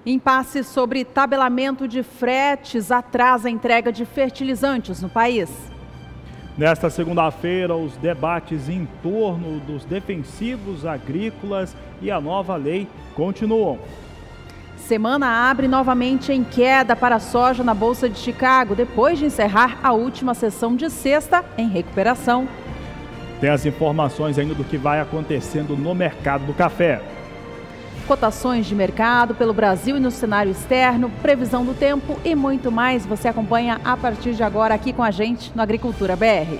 Impasse sobre tabelamento de fretes atrasa a entrega de fertilizantes no país. Nesta segunda-feira, os debates em torno dos defensivos agrícolas e a nova lei continuam. Semana abre novamente em queda para a soja na Bolsa de Chicago, depois de encerrar a última sessão de sexta em recuperação. Tem as informações ainda do que vai acontecendo no mercado do café. Cotações de mercado pelo Brasil e no cenário externo, previsão do tempo e muito mais você acompanha a partir de agora aqui com a gente no Agricultura BR.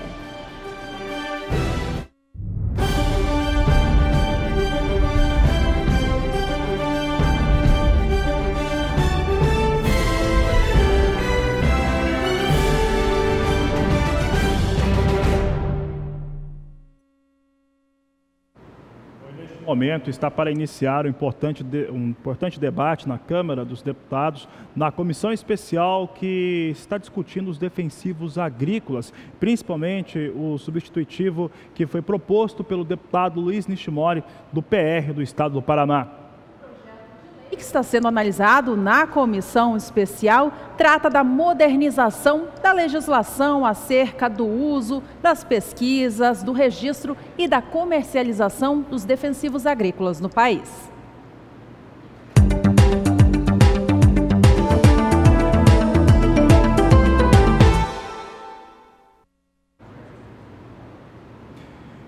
Momento está para iniciar um importante debate na Câmara dos Deputados, na comissão especial que está discutindo os defensivos agrícolas, principalmente o substitutivo que foi proposto pelo deputado Luiz Nishimori, do PR do Estado do Paraná. O que está sendo analisado na comissão especial trata da modernização da legislação acerca do uso, das pesquisas, do registro e da comercialização dos defensivos agrícolas no país.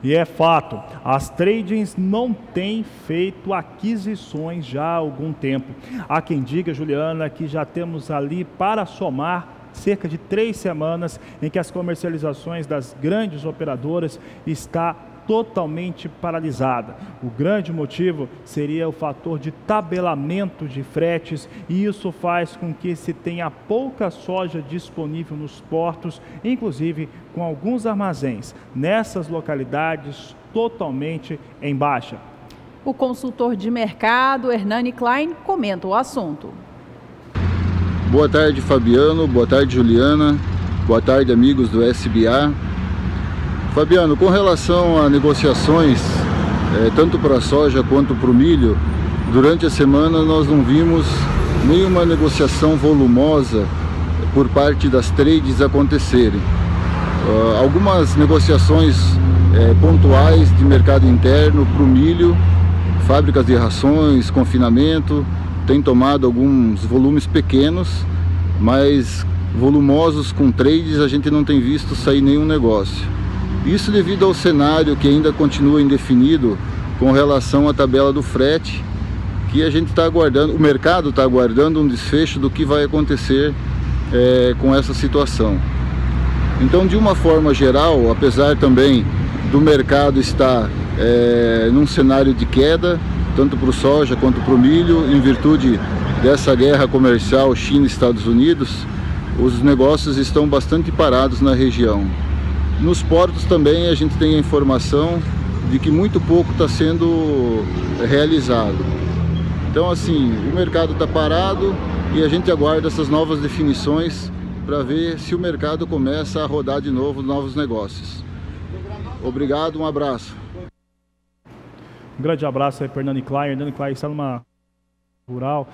E é fato, as tradings não têm feito aquisições já há algum tempo. Há quem diga, Juliana, que já temos ali para somar cerca de 3 semanas em que as comercializações das grandes operadoras está totalmente paralisada. O grande motivo seria o fator de tabelamento de fretes e isso faz com que se tenha pouca soja disponível nos portos, inclusive com alguns armazéns nessas localidades totalmente em baixa. O consultor de mercado, Hernani Klein, comenta o assunto. Boa tarde, Fabiano. Boa tarde, Juliana. Boa tarde, amigos do SBA. Fabiano, com relação a negociações, tanto para a soja quanto para o milho, durante a semana nós não vimos nenhuma negociação volumosa por parte das trades acontecerem. Algumas negociações pontuais de mercado interno para o milho, fábricas de rações, confinamento, tem tomado alguns volumes pequenos, mas volumosos com trades a gente não tem visto sair nenhum negócio. Isso devido ao cenário que ainda continua indefinido com relação à tabela do frete, que a gente está aguardando, o mercado está aguardando um desfecho do que vai acontecer com essa situação. Então, de uma forma geral, apesar também do mercado estar num cenário de queda, tanto para o soja quanto para o milho, em virtude dessa guerra comercial China-Estados Unidos, os negócios estão bastante parados na região. Nos portos também a gente tem a informação de que muito pouco está sendo realizado. Então, assim, o mercado está parado e a gente aguarda essas novas definições para ver se o mercado começa a rodar de novo novos negócios. Obrigado, um abraço. Um grande abraço aí para Hernani Klein. Hernani Klein está numa rural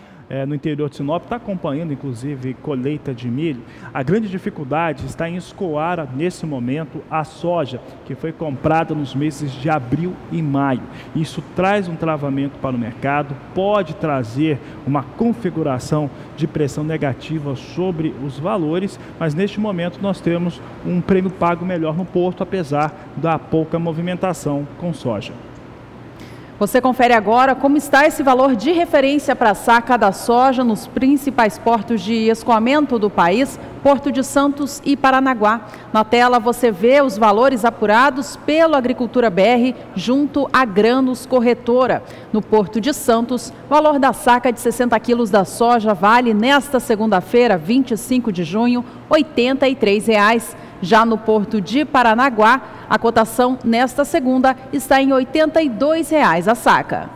no interior de Sinop, está acompanhando inclusive colheita de milho. A grande dificuldade está em escoar nesse momento a soja que foi comprada nos meses de abril e maio. Isso traz um travamento para o mercado, pode trazer uma configuração de pressão negativa sobre os valores, mas neste momento nós temos um prêmio pago melhor no porto, apesar da pouca movimentação com soja. Você confere agora como está esse valor de referência para a saca da soja nos principais portos de escoamento do país, Porto de Santos e Paranaguá. Na tela você vê os valores apurados pelo Agricultura BR junto à Grãos Corretora. No Porto de Santos, o valor da saca de 60 quilos da soja vale nesta segunda-feira, 25 de junho, R$ 83,00. Já no Porto de Paranaguá, a cotação nesta segunda está em R$ 82,00 a saca.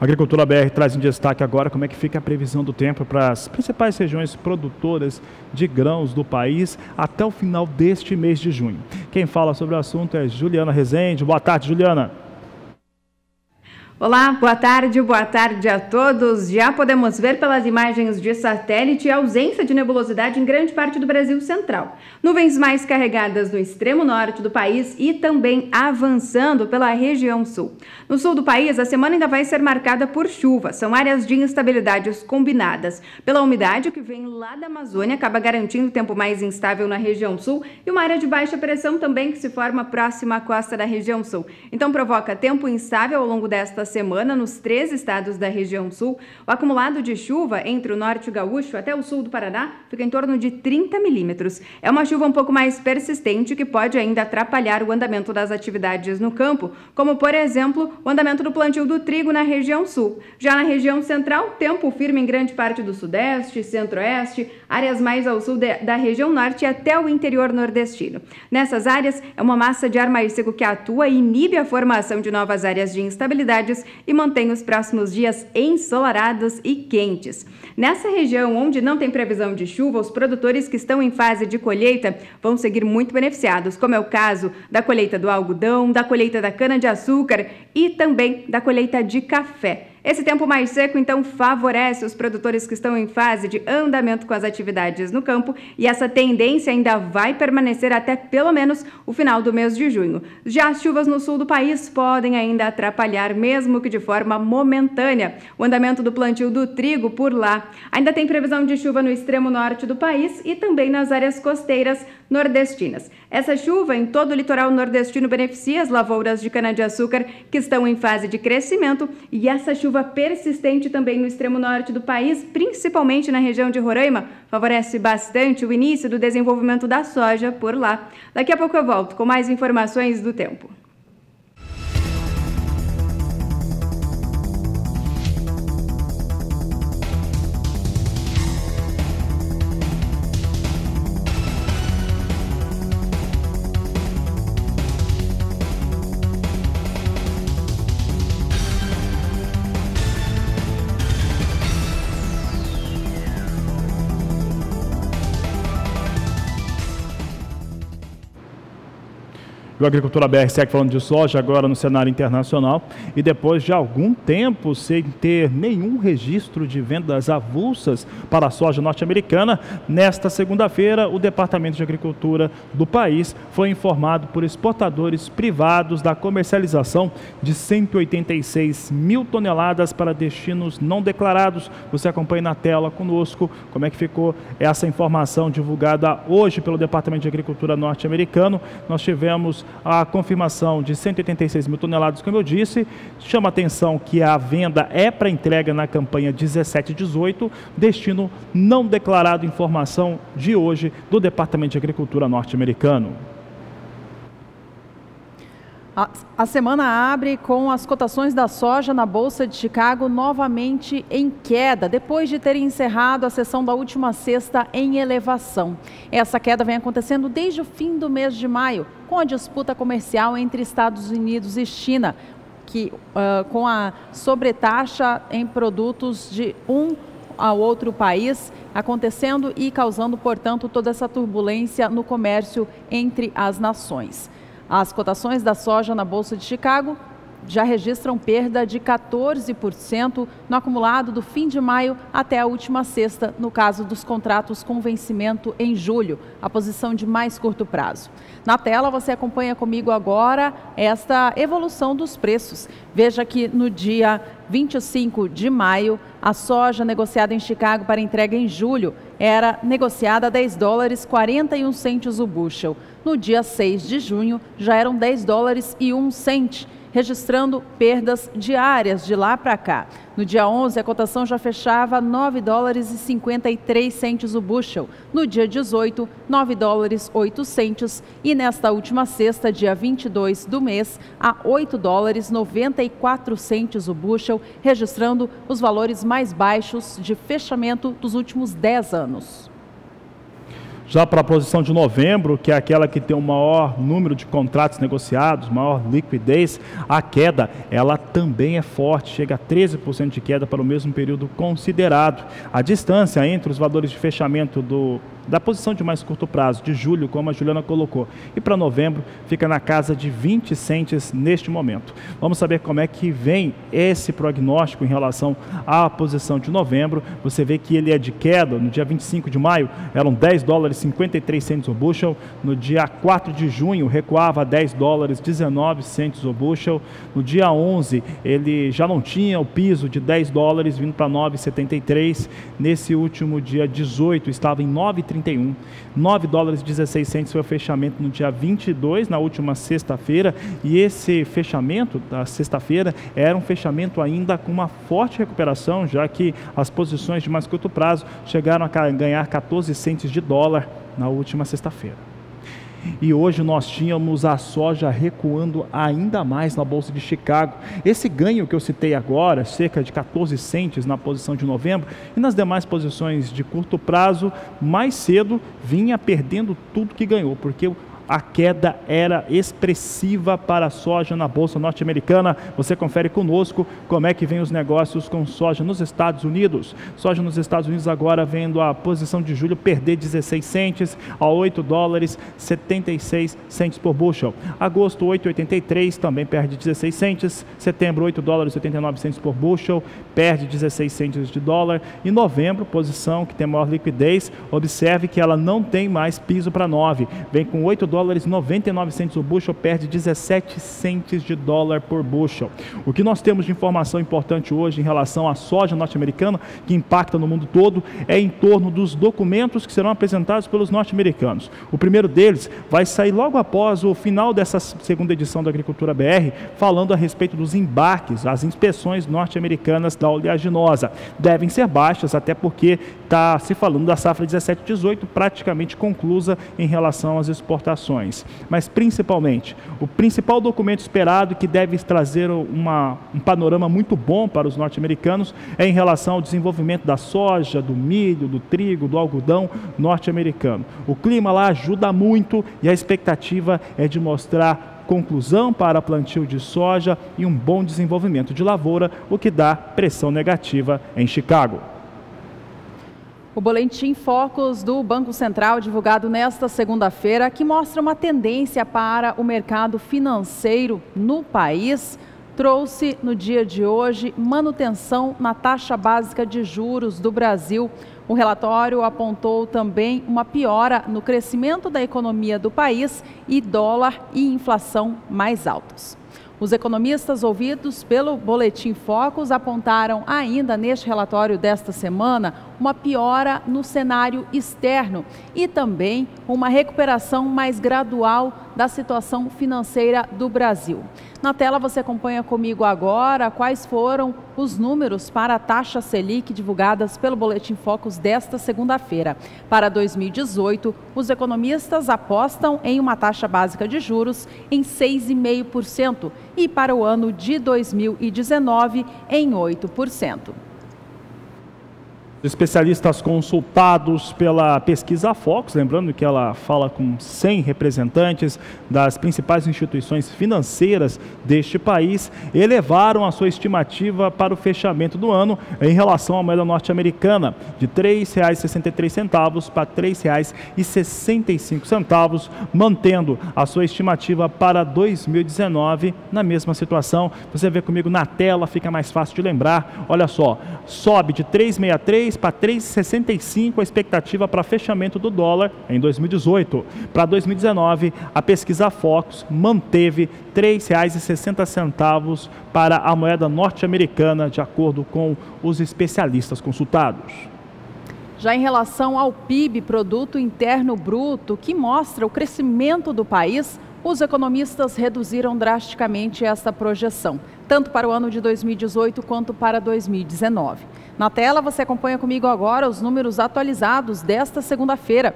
A Agricultura BR traz em destaque agora como é que fica a previsão do tempo para as principais regiões produtoras de grãos do país até o final deste mês de junho. Quem fala sobre o assunto é Juliana Rezende. Boa tarde, Juliana. Olá, boa tarde a todos. Já podemos ver pelas imagens de satélite a ausência de nebulosidade em grande parte do Brasil central. Nuvens mais carregadas no extremo norte do país e também avançando pela região sul. No sul do país, a semana ainda vai ser marcada por chuva. São áreas de instabilidades combinadas pela umidade que vem lá da Amazônia, acaba garantindo tempo mais instável na região sul, e uma área de baixa pressão também que se forma próxima à costa da região sul. Então provoca tempo instável ao longo desta semana nos 3 estados da região sul. O acumulado de chuva entre o norte gaúcho até o sul do Paraná fica em torno de 30 milímetros. É uma chuva um pouco mais persistente que pode ainda atrapalhar o andamento das atividades no campo, como, por exemplo, o andamento do plantio do trigo na região sul. Já na região central, tempo firme em grande parte do sudeste, centro-oeste, áreas mais ao sul da região norte e até o interior nordestino. Nessas áreas, é uma massa de ar mais seco que atua e inibe a formação de novas áreas de instabilidades e mantém os próximos dias ensolarados e quentes. Nessa região onde não tem previsão de chuva, os produtores que estão em fase de colheita vão seguir muito beneficiados, como é o caso da colheita do algodão, da colheita da cana-de-açúcar e também da colheita de café. Esse tempo mais seco, então, favorece os produtores que estão em fase de andamento com as atividades no campo, e essa tendência ainda vai permanecer até pelo menos o final do mês de junho. Já as chuvas no sul do país podem ainda atrapalhar, mesmo que de forma momentânea, o andamento do plantio do trigo por lá. Ainda tem previsão de chuva no extremo norte do país e também nas áreas costeiras nordestinas. Essa chuva em todo o litoral nordestino beneficia as lavouras de cana-de-açúcar que estão em fase de crescimento, e essa chuva persistente também no extremo norte do país, principalmente na região de Roraima, favorece bastante o início do desenvolvimento da soja por lá. Daqui a pouco eu volto com mais informações do tempo. O Agricultura BR segue falando de soja agora no cenário internacional, e depois de algum tempo sem ter nenhum registro de vendas avulsas para a soja norte-americana, nesta segunda-feira o Departamento de Agricultura do país foi informado por exportadores privados da comercialização de 186 mil toneladas para destinos não declarados. Você acompanha na tela conosco como é que ficou essa informação divulgada hoje pelo Departamento de Agricultura norte-americano. Nós tivemos a confirmação de 186 mil toneladas, como eu disse. Chama a atenção que a venda é para entrega na campanha 17/18, destino não declarado, informação de hoje do Departamento de Agricultura norte-americano. A semana abre com as cotações da soja na Bolsa de Chicago novamente em queda, depois de terem encerrado a sessão da última sexta em elevação. Essa queda vem acontecendo desde o fim do mês de maio, com a disputa comercial entre Estados Unidos e China, com a sobretaxa em produtos de ao outro país acontecendo e causando, portanto, toda essa turbulência no comércio entre as nações. As cotações da soja na Bolsa de Chicago já registram perda de 14% no acumulado do fim de maio até a última sexta, no caso dos contratos com vencimento em julho, a posição de mais curto prazo. Na tela você acompanha comigo agora esta evolução dos preços. Veja que no dia 25 de maio, a soja negociada em Chicago para entrega em julho era negociada a $10,41 o bushel. No dia 6 de junho, já eram $10,01, registrando perdas diárias de lá para cá. No dia 11, a cotação já fechava $9,53 o bushel. No dia 18, $9,08 e nesta última sexta, dia 22 do mês, a $8,94 o bushel, registrando os valores mais baixos de fechamento dos últimos 10 anos. Já para a posição de novembro, que é aquela que tem o maior número de contratos negociados, maior liquidez, a queda, ela também é forte, chega a 13% de queda para o mesmo período considerado. A distância entre os valores de fechamento da posição de mais curto prazo, de julho, como a Juliana colocou, e para novembro, fica na casa de 20 centes neste momento. Vamos saber como é que vem esse prognóstico em relação à posição de novembro. Você vê que ele é de queda. No dia 25 de maio, eram $10,53 o bushel. No dia 4 de junho, recuava a $10,19 o bushel. No dia 11, ele já não tinha o piso de $10, vindo para $9,73. Nesse último dia 18, estava em $9,31. $9,16 foi o fechamento no dia 22, na última sexta-feira, e esse fechamento da sexta-feira era um fechamento ainda com uma forte recuperação, já que as posições de mais curto prazo chegaram a ganhar 14 centes de dólar na última sexta-feira. E hoje nós tínhamos a soja recuando ainda mais na Bolsa de Chicago. Esse ganho que eu citei agora, cerca de 14 centes na posição de novembro, e nas demais posições de curto prazo, mais cedo vinha perdendo tudo que ganhou, porque a queda era expressiva para a soja na Bolsa Norte-Americana. Você confere conosco como é que vem os negócios com soja nos Estados Unidos. Soja nos Estados Unidos agora vendo a posição de julho perder 16 centes a $8,76 por bushel. Agosto 8,83 também perde 16 centes. Setembro $8,79 por bushel, perde 16 centes de dólar. E novembro, posição que tem maior liquidez, observe que ela não tem mais piso para 9, vem com $8,99 o bushel, perde 17 centes de dólar por bushel. O que nós temos de informação importante hoje em relação à soja norte-americana, que impacta no mundo todo, é em torno dos documentos que serão apresentados pelos norte-americanos. O primeiro deles vai sair logo após o final dessa segunda edição da Agricultura BR, falando a respeito dos embarques, as inspeções norte-americanas da oleaginosa. Devem ser baixas, até porque está se falando da safra 17-18 praticamente conclusa em relação às exportações. Mas principalmente, o principal documento esperado que deve trazer um panorama muito bom para os norte-americanos é em relação ao desenvolvimento da soja, do milho, do trigo, do algodão norte-americano. O clima lá ajuda muito e a expectativa é de mostrar conclusão para plantio de soja e um bom desenvolvimento de lavoura, o que dá pressão negativa em Chicago. O boletim Focus do Banco Central, divulgado nesta segunda-feira, que mostra uma tendência para o mercado financeiro no país, trouxe no dia de hoje manutenção na taxa básica de juros do Brasil. O relatório apontou também uma piora no crescimento da economia do país e dólar e inflação mais altos. Os economistas ouvidos pelo Boletim Focus apontaram ainda neste relatório desta semana uma piora no cenário externo e também uma recuperação mais gradual da situação financeira do Brasil. Na tela você acompanha comigo agora quais foram os números para a taxa Selic divulgadas pelo Boletim Focus desta segunda-feira. Para 2018, os economistas apostam em uma taxa básica de juros em 6,5% e para o ano de 2019 em 8%. Especialistas consultados pela pesquisa Focus, lembrando que ela fala com 100 representantes das principais instituições financeiras deste país, elevaram a sua estimativa para o fechamento do ano em relação à moeda norte-americana, de R$ 3,63 para R$ 3,65, mantendo a sua estimativa para 2019 na mesma situação. Você vê comigo na tela, fica mais fácil de lembrar. Olha só, sobe de 3,63 para 3,65 a expectativa para fechamento do dólar em 2018. Para 2019, a pesquisa Focus manteve R$ 3,60 para a moeda norte-americana, de acordo com os especialistas consultados. Já em relação ao PIB, Produto Interno Bruto, que mostra o crescimento do país, os economistas reduziram drasticamente esta projeção, tanto para o ano de 2018 quanto para 2019. Na tela você acompanha comigo agora os números atualizados desta segunda-feira.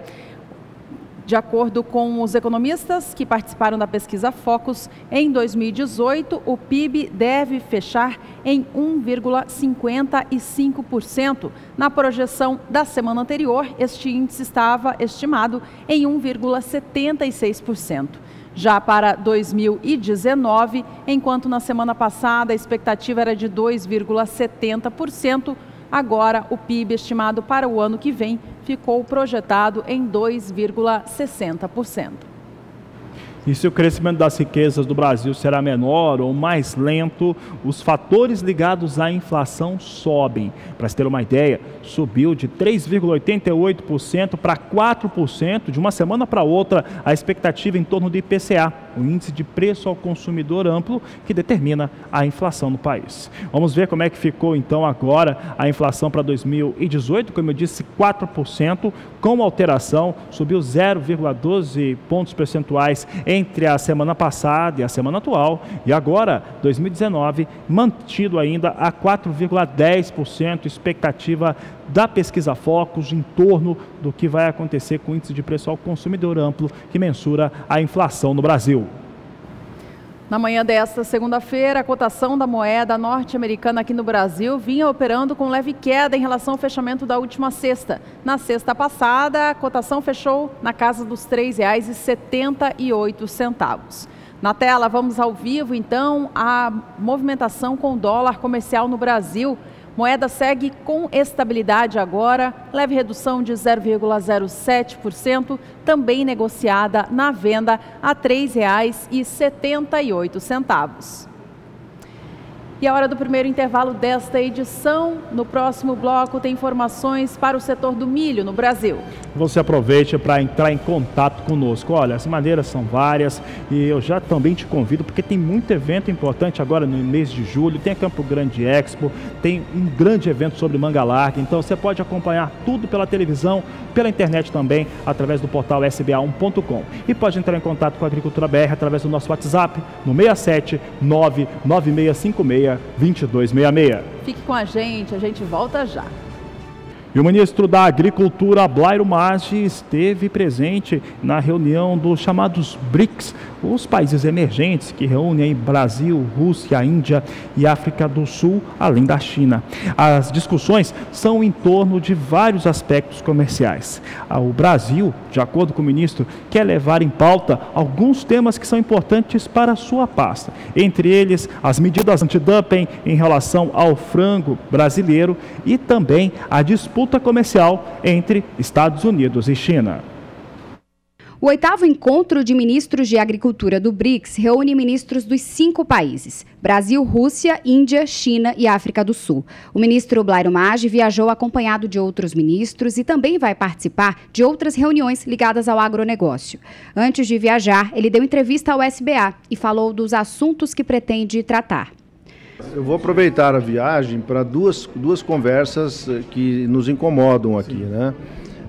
De acordo com os economistas que participaram da pesquisa Focus, em 2018 o PIB deve fechar em 1,55%. Na projeção da semana anterior, este índice estava estimado em 1,76%. Já para 2019, enquanto na semana passada a expectativa era de 2,70%, agora o PIB estimado para o ano que vem ficou projetado em 2,60%. E se o crescimento das riquezas do Brasil será menor ou mais lento, os fatores ligados à inflação sobem. Para se ter uma ideia, subiu de 3,88% para 4% de uma semana para outra a expectativa em torno do IPCA, o Índice de Preço ao Consumidor Amplo, que determina a inflação no país. Vamos ver como é que ficou então agora a inflação para 2018, como eu disse, 4%, com alteração, subiu 0,12 pontos percentuais entre a semana passada e a semana atual, e agora, 2019, mantido ainda a 4,10%, expectativa da pesquisa Focus em torno do que vai acontecer com o índice de preço ao consumidor amplo, que mensura a inflação no Brasil. Na manhã desta segunda-feira, a cotação da moeda norte-americana aqui no Brasil vinha operando com leve queda em relação ao fechamento da última sexta. Na sexta passada, a cotação fechou na casa dos R$ 3,78. Na tela, vamos ao vivo, então, a movimentação com o dólar comercial no Brasil. Moeda segue com estabilidade agora, leve redução de 0,07%, também negociada na venda a R$ 3,78. E a hora do primeiro intervalo desta edição. No próximo bloco tem informações para o setor do milho no Brasil. Você aproveite para entrar em contato conosco. Olha, as maneiras são várias e eu já também te convido porque tem muito evento importante agora no mês de julho. Tem a Campo Grande Expo, tem um grande evento sobre manga larga. Então você pode acompanhar tudo pela televisão, pela internet também, através do portal sba1.com. E pode entrar em contato com a Agricultura BR através do nosso WhatsApp no 67 99656 2266. Fique com a gente volta já. E o ministro da Agricultura, Blairo Maggi, esteve presente na reunião dos chamados BRICS, os países emergentes que reúnem Brasil, Rússia, Índia e África do Sul, além da China. As discussões são em torno de vários aspectos comerciais. O Brasil, de acordo com o ministro, quer levar em pauta alguns temas que são importantes para a sua pasta. Entre eles, as medidas antidumping em relação ao frango brasileiro e também a disputa comercial entre Estados Unidos e China. O 8º encontro de ministros de agricultura do BRICS reúne ministros dos 5 países: Brasil, Rússia, Índia, China e África do Sul. O ministro Blairo Maggi viajou acompanhado de outros ministros e também vai participar de outras reuniões ligadas ao agronegócio. Antes de viajar, ele deu entrevista ao SBA e falou dos assuntos que pretende tratar. Eu vou aproveitar a viagem para duas conversas que nos incomodam aqui, né?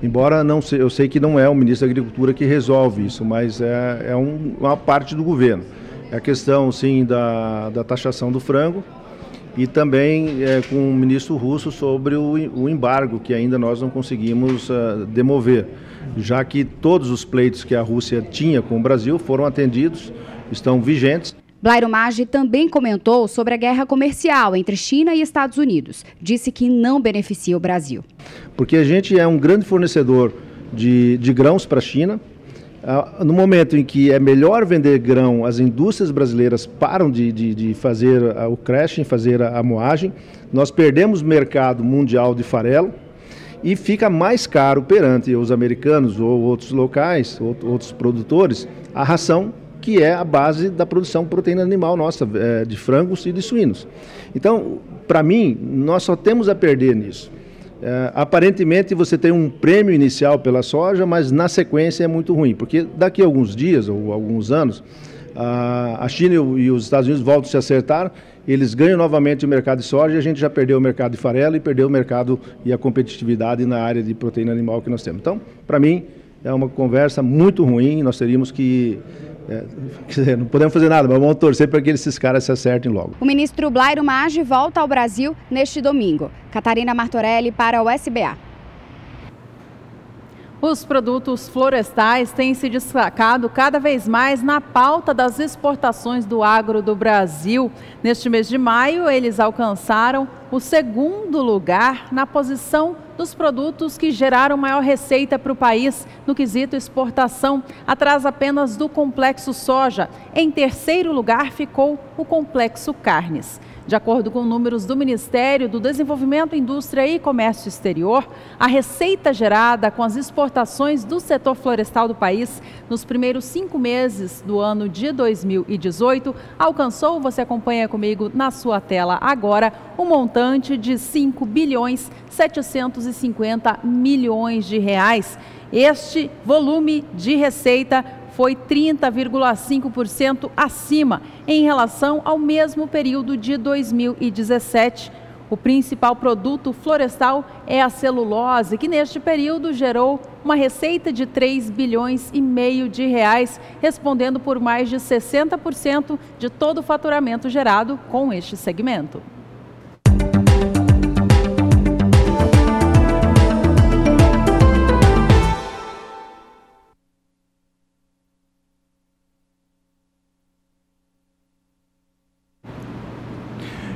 Embora eu sei que não é o ministro da Agricultura que resolve isso, mas é uma parte do governo. É a questão, sim, da taxação do frango e também com o ministro russo sobre o embargo, que ainda nós não conseguimos demover, já que todos os pleitos que a Rússia tinha com o Brasil foram atendidos, estão vigentes. Blairo Maggi também comentou sobre a guerra comercial entre China e Estados Unidos. Disse que não beneficia o Brasil. Porque a gente é um grande fornecedor de grãos para a China. No momento em que é melhor vender grão, as indústrias brasileiras param de fazer o crushing, fazer a moagem. Nós perdemos o mercado mundial de farelo e fica mais caro perante os americanos ou outros locais, outros produtores, a ração, que é a base da produção de proteína animal nossa, de frangos e de suínos. Então, para mim, nós só temos a perder nisso. Aparentemente você tem um prêmio inicial pela soja, mas na sequência é muito ruim, porque daqui a alguns dias ou alguns anos, a China e os Estados Unidos voltam a se acertar, eles ganham novamente o mercado de soja e a gente já perdeu o mercado de farelo e perdeu o mercado e a competitividade na área de proteína animal que nós temos. Então, para mim, é uma conversa muito ruim, nós teríamos que... não podemos fazer nada, mas vamos torcer para que esses caras se acertem logo. O ministro Blairo Maggi volta ao Brasil neste domingo. Catarina Martorelli para o SBA. Os produtos florestais têm se destacado cada vez mais na pauta das exportações do agro do Brasil. Neste mês de maio, eles alcançaram o segundo lugar na posição dos produtos que geraram maior receita para o país no quesito exportação, atrás apenas do complexo soja. Em terceiro lugar ficou o complexo carnes. De acordo com números do Ministério do Desenvolvimento, Indústria e Comércio Exterior, a receita gerada com as exportações do setor florestal do país nos primeiros 5 meses do ano de 2018 alcançou, você acompanha comigo na sua tela agora, um montante de 5 bilhões 750 milhões de reais. Este volume de receita foi 30,5% acima em relação ao mesmo período de 2017. O principal produto florestal é a celulose, que neste período gerou uma receita de 3 bilhões e meio de reais, respondendo por mais de 60% de todo o faturamento gerado com este segmento.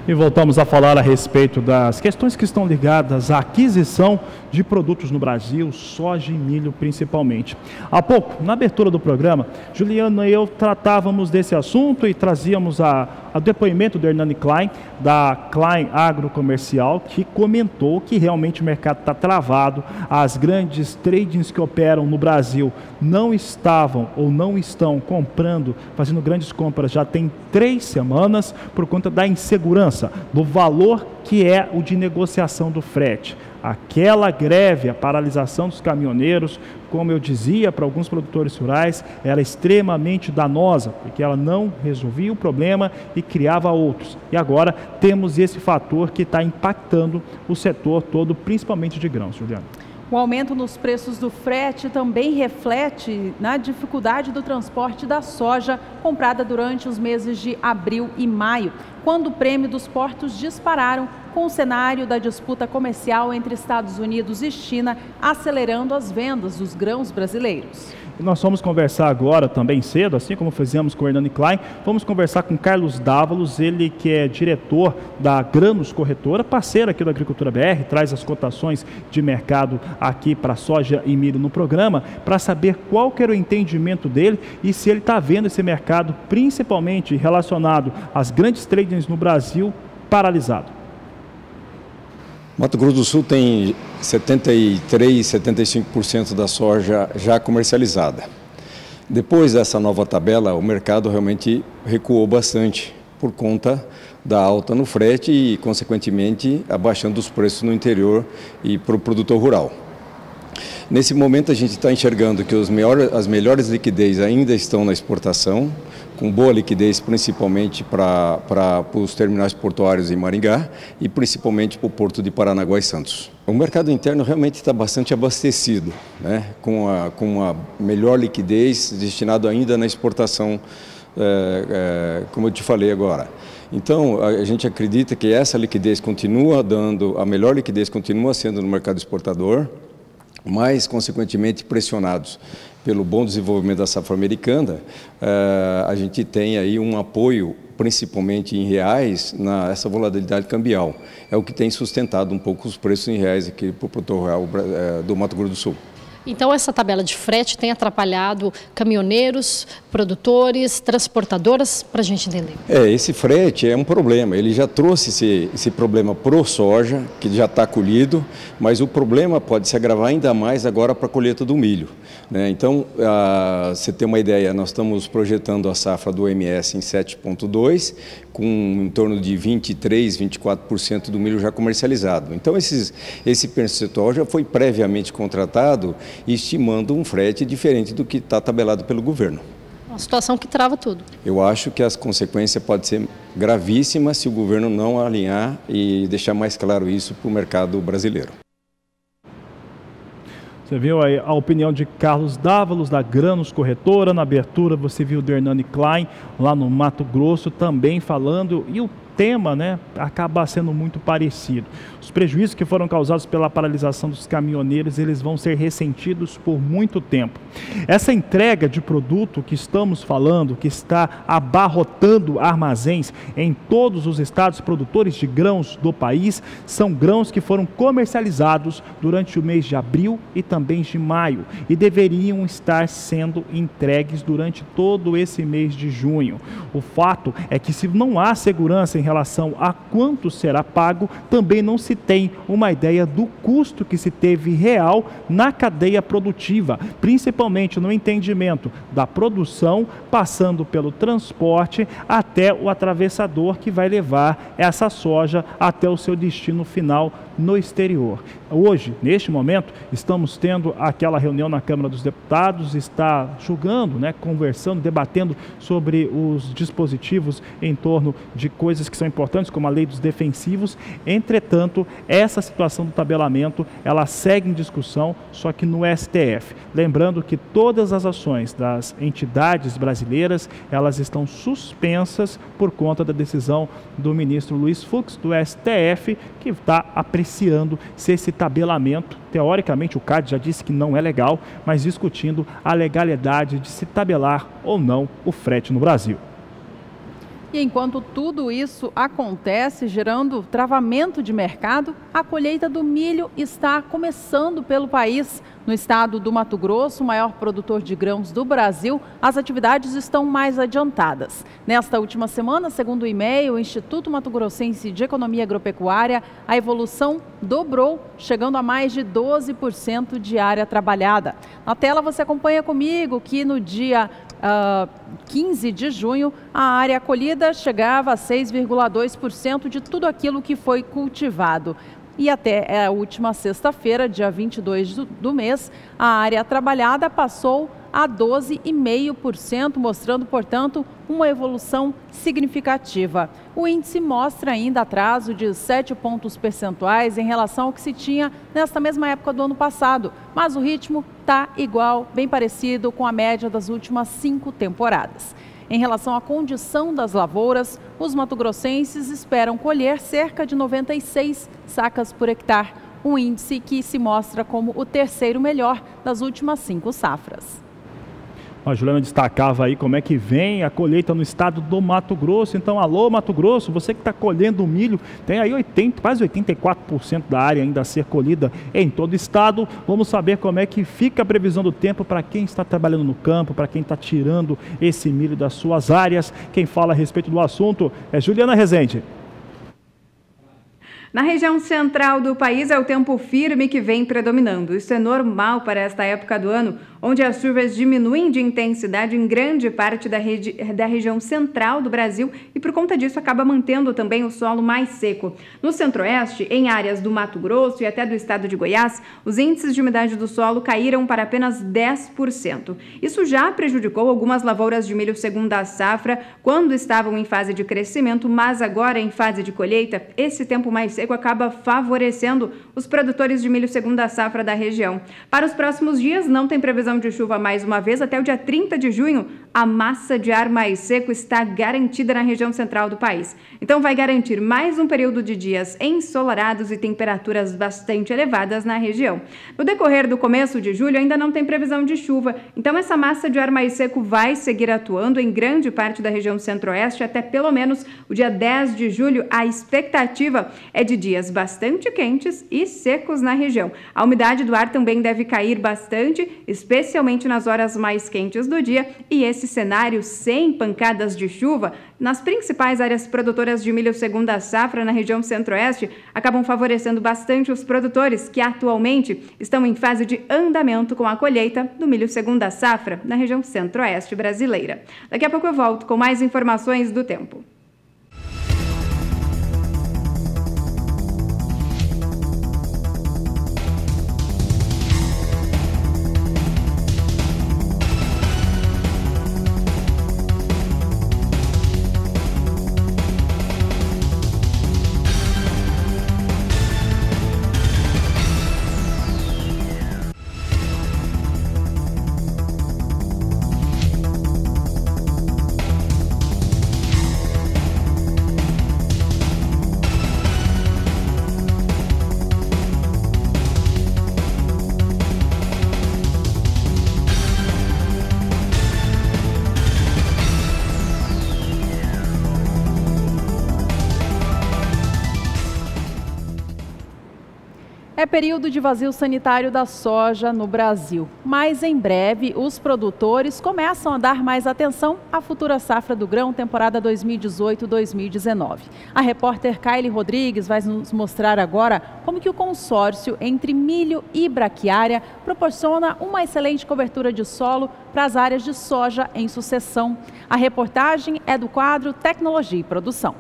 E voltamos a falar a respeito das questões que estão ligadas à aquisição de produtos no Brasil, soja e milho principalmente. Há pouco, na abertura do programa, Juliana e eu tratávamos desse assunto e trazíamos o depoimento do Hernani Klein, da Klein Agrocomercial, que comentou que realmente o mercado está travado, as grandes tradings que operam no Brasil não estavam ou não estão comprando, fazendo grandes compras já tem 3 semanas por conta da insegurança do valor que é o de negociação do frete. Aquela greve, a paralisação dos caminhoneiros, como eu dizia para alguns produtores rurais, era extremamente danosa, porque ela não resolvia o problema e criava outros. E agora temos esse fator que está impactando o setor todo, principalmente de grãos, Juliana. O aumento nos preços do frete também reflete na dificuldade do transporte da soja comprada durante os meses de abril e maio, quando o prêmio dos portos dispararam com o cenário da disputa comercial entre Estados Unidos e China, acelerando as vendas dos grãos brasileiros. E nós vamos conversar agora também cedo, assim como fizemos com o Hernani Klein, vamos conversar com Carlos Dávalos, ele que é diretor da Gramos Corretora, parceira aqui da Agricultura BR, traz as cotações de mercado aqui para soja e milho no programa, para saber qual que era o entendimento dele e se ele está vendo esse mercado, principalmente relacionado às grandes tradings no Brasil, paralisado. Mato Grosso do Sul tem 73, 75% da soja já comercializada. Depois dessa nova tabela, o mercado realmente recuou bastante por conta da alta no frete e, consequentemente, abaixando os preços no interior e para o produtor rural. Nesse momento, a gente está enxergando que as melhores liquidez ainda estão na exportação, com boa liquidez principalmente para os terminais portuários em Maringá e principalmente para o porto de Paranaguá e Santos. O mercado interno realmente está bastante abastecido, né, com uma melhor liquidez destinado ainda na exportação, como eu te falei agora. Então, a gente acredita que essa liquidez continua dando, a melhor liquidez continua sendo no mercado exportador, mas, consequentemente, pressionados pelo bom desenvolvimento da safra americana, a gente tem aí um apoio, principalmente em reais, nessa volatilidade cambial. É o que tem sustentado um pouco os preços em reais aqui para o produtor rural do Mato Grosso do Sul. Então, essa tabela de frete tem atrapalhado caminhoneiros, produtores, transportadoras, para a gente entender? Esse frete é um problema. Ele já trouxe esse problema para o soja, que já está colhido, mas o problema pode se agravar ainda mais agora para a colheita do milho, né? Então, você tem uma ideia, nós estamos projetando a safra do OMS em 7,2, com em torno de 23, 24% do milho já comercializado. Então, esse percentual já foi previamente contratado, estimando um frete diferente do que está tabelado pelo governo. Uma situação que trava tudo. Eu acho que as consequências podem ser gravíssimas se o governo não alinhar e deixar mais claro isso para o mercado brasileiro. Você viu aí a opinião de Carlos Dávalos, da Gramos Corretora. Na abertura você viu o Hernani Klein, lá no Mato Grosso, também falando. E o tema, né, acaba sendo muito parecido. Os prejuízos que foram causados pela paralisação dos caminhoneiros, eles vão ser ressentidos por muito tempo. Essa entrega de produto que estamos falando, que está abarrotando armazéns em todos os estados produtores de grãos do país, são grãos que foram comercializados durante o mês de abril e também de maio e deveriam estar sendo entregues durante todo esse mês de junho. O fato é que, se não há segurança em relação a quanto será pago, também não se tem uma ideia do custo que se teve real na cadeia produtiva, principalmente no entendimento da produção, passando pelo transporte até o atravessador que vai levar essa soja até o seu destino final no exterior. Hoje, neste momento, estamos tendo aquela reunião na Câmara dos Deputados, está julgando, né, conversando, debatendo sobre os dispositivos em torno de coisas que são importantes, como a lei dos defensivos. Entretanto, essa situação do tabelamento, ela segue em discussão, só que no STF. Lembrando que todas as ações das entidades brasileiras, elas estão suspensas por conta da decisão do ministro Luiz Fux, do STF, que está apreciando se esse tabelamento, teoricamente o CAD já disse que não é legal, mas discutindo a legalidade de se tabelar ou não o frete no Brasil. E enquanto tudo isso acontece, gerando travamento de mercado, a colheita do milho está começando pelo país. No estado do Mato Grosso, o maior produtor de grãos do Brasil, as atividades estão mais adiantadas. Nesta última semana, segundo o IMEA, o Instituto Mato Grossense de Economia Agropecuária, a evolução dobrou, chegando a mais de 12% de área trabalhada. Na tela você acompanha comigo que no dia 15 de junho, a área colhida chegava a 6,2% de tudo aquilo que foi cultivado. E até a última sexta-feira, dia 22 do mês, a área trabalhada passou a 12,5%, mostrando, portanto, uma evolução significativa. O índice mostra ainda atraso de 7 pontos percentuais em relação ao que se tinha nesta mesma época do ano passado, mas o ritmo está igual, bem parecido com a média das últimas 5 temporadas. Em relação à condição das lavouras, os mato-grossenses esperam colher cerca de 96 sacas por hectare, um índice que se mostra como o terceiro melhor das últimas 5 safras. A Juliana destacava aí como é que vem a colheita no estado do Mato Grosso. Então, alô Mato Grosso, você que está colhendo o milho, tem aí quase 84% da área ainda a ser colhida em todo o estado. Vamos saber como é que fica a previsão do tempo para quem está trabalhando no campo, para quem está tirando esse milho das suas áreas. Quem fala a respeito do assunto é Juliana Rezende. Na região central do país é o tempo firme que vem predominando. Isso é normal para esta época do ano, onde as chuvas diminuem de intensidade em grande parte da região central do Brasil e, por conta disso, acaba mantendo também o solo mais seco. No centro-oeste, em áreas do Mato Grosso e até do estado de Goiás, os índices de umidade do solo caíram para apenas 10%. Isso já prejudicou algumas lavouras de milho segunda safra, quando estavam em fase de crescimento, mas agora em fase de colheita, esse tempo mais seco acaba favorecendo os produtores de milho segunda safra da região. Para os próximos dias, não tem previsão de chuva mais uma vez. Até o dia 30 de junho, a massa de ar mais seco está garantida na região central do país. Então vai garantir mais um período de dias ensolarados e temperaturas bastante elevadas na região. No decorrer do começo de julho, ainda não tem previsão de chuva, então essa massa de ar mais seco vai seguir atuando em grande parte da região centro-oeste até pelo menos o dia 10 de julho. A expectativa é de dias bastante quentes e secos na região. A umidade do ar também deve cair bastante, especialmente nas horas mais quentes do dia, e esse cenário sem pancadas de chuva nas principais áreas produtoras de milho segunda safra na região centro-oeste acabam favorecendo bastante os produtores que atualmente estão em fase de andamento com a colheita do milho segunda safra na região centro-oeste brasileira. Daqui a pouco eu volto com mais informações do tempo. É período de vazio sanitário da soja no Brasil, mas em breve os produtores começam a dar mais atenção à futura safra do grão temporada 2018-2019. A repórter Kylie Rodrigues vai nos mostrar agora como que o consórcio entre milho e braquiária proporciona uma excelente cobertura de solo para as áreas de soja em sucessão. A reportagem é do quadro Tecnologia e Produção.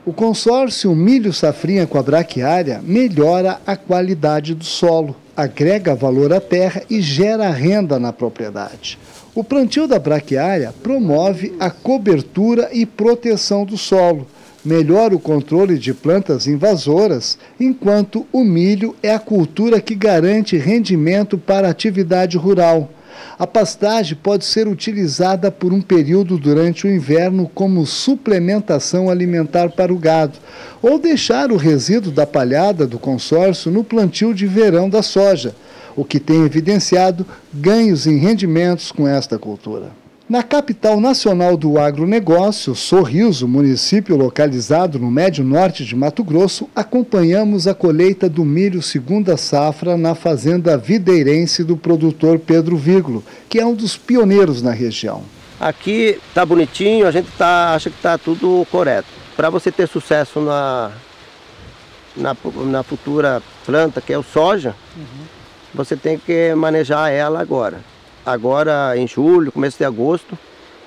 O consórcio Milho Safrinha com a braquiária melhora a qualidade do solo, agrega valor à terra e gera renda na propriedade. O plantio da braquiária promove a cobertura e proteção do solo, melhora o controle de plantas invasoras, enquanto o milho é a cultura que garante rendimento para a atividade rural. A pastagem pode ser utilizada por um período durante o inverno como suplementação alimentar para o gado, ou deixar o resíduo da palhada do consórcio no plantio de verão da soja, o que tem evidenciado ganhos em rendimentos com esta cultura. Na capital nacional do agronegócio, Sorriso, município localizado no médio norte de Mato Grosso, acompanhamos a colheita do milho segunda safra na fazenda videirense do produtor Pedro Viglo, que é um dos pioneiros na região. Aqui está bonitinho, a gente acha que está tudo correto. Para você ter sucesso na futura planta, que é o soja, você tem que manejar ela agora. Agora em julho, começo de agosto,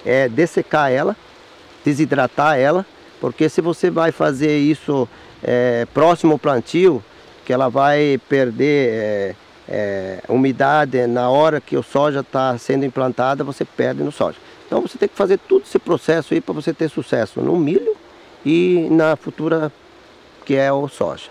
é dessecar ela, desidratar ela, porque se você vai fazer isso próximo ao plantio, que ela vai perder umidade na hora que o soja está sendo implantada, você perde no soja. Então você tem que fazer todo esse processo aí para você ter sucesso no milho e na futura que é o soja.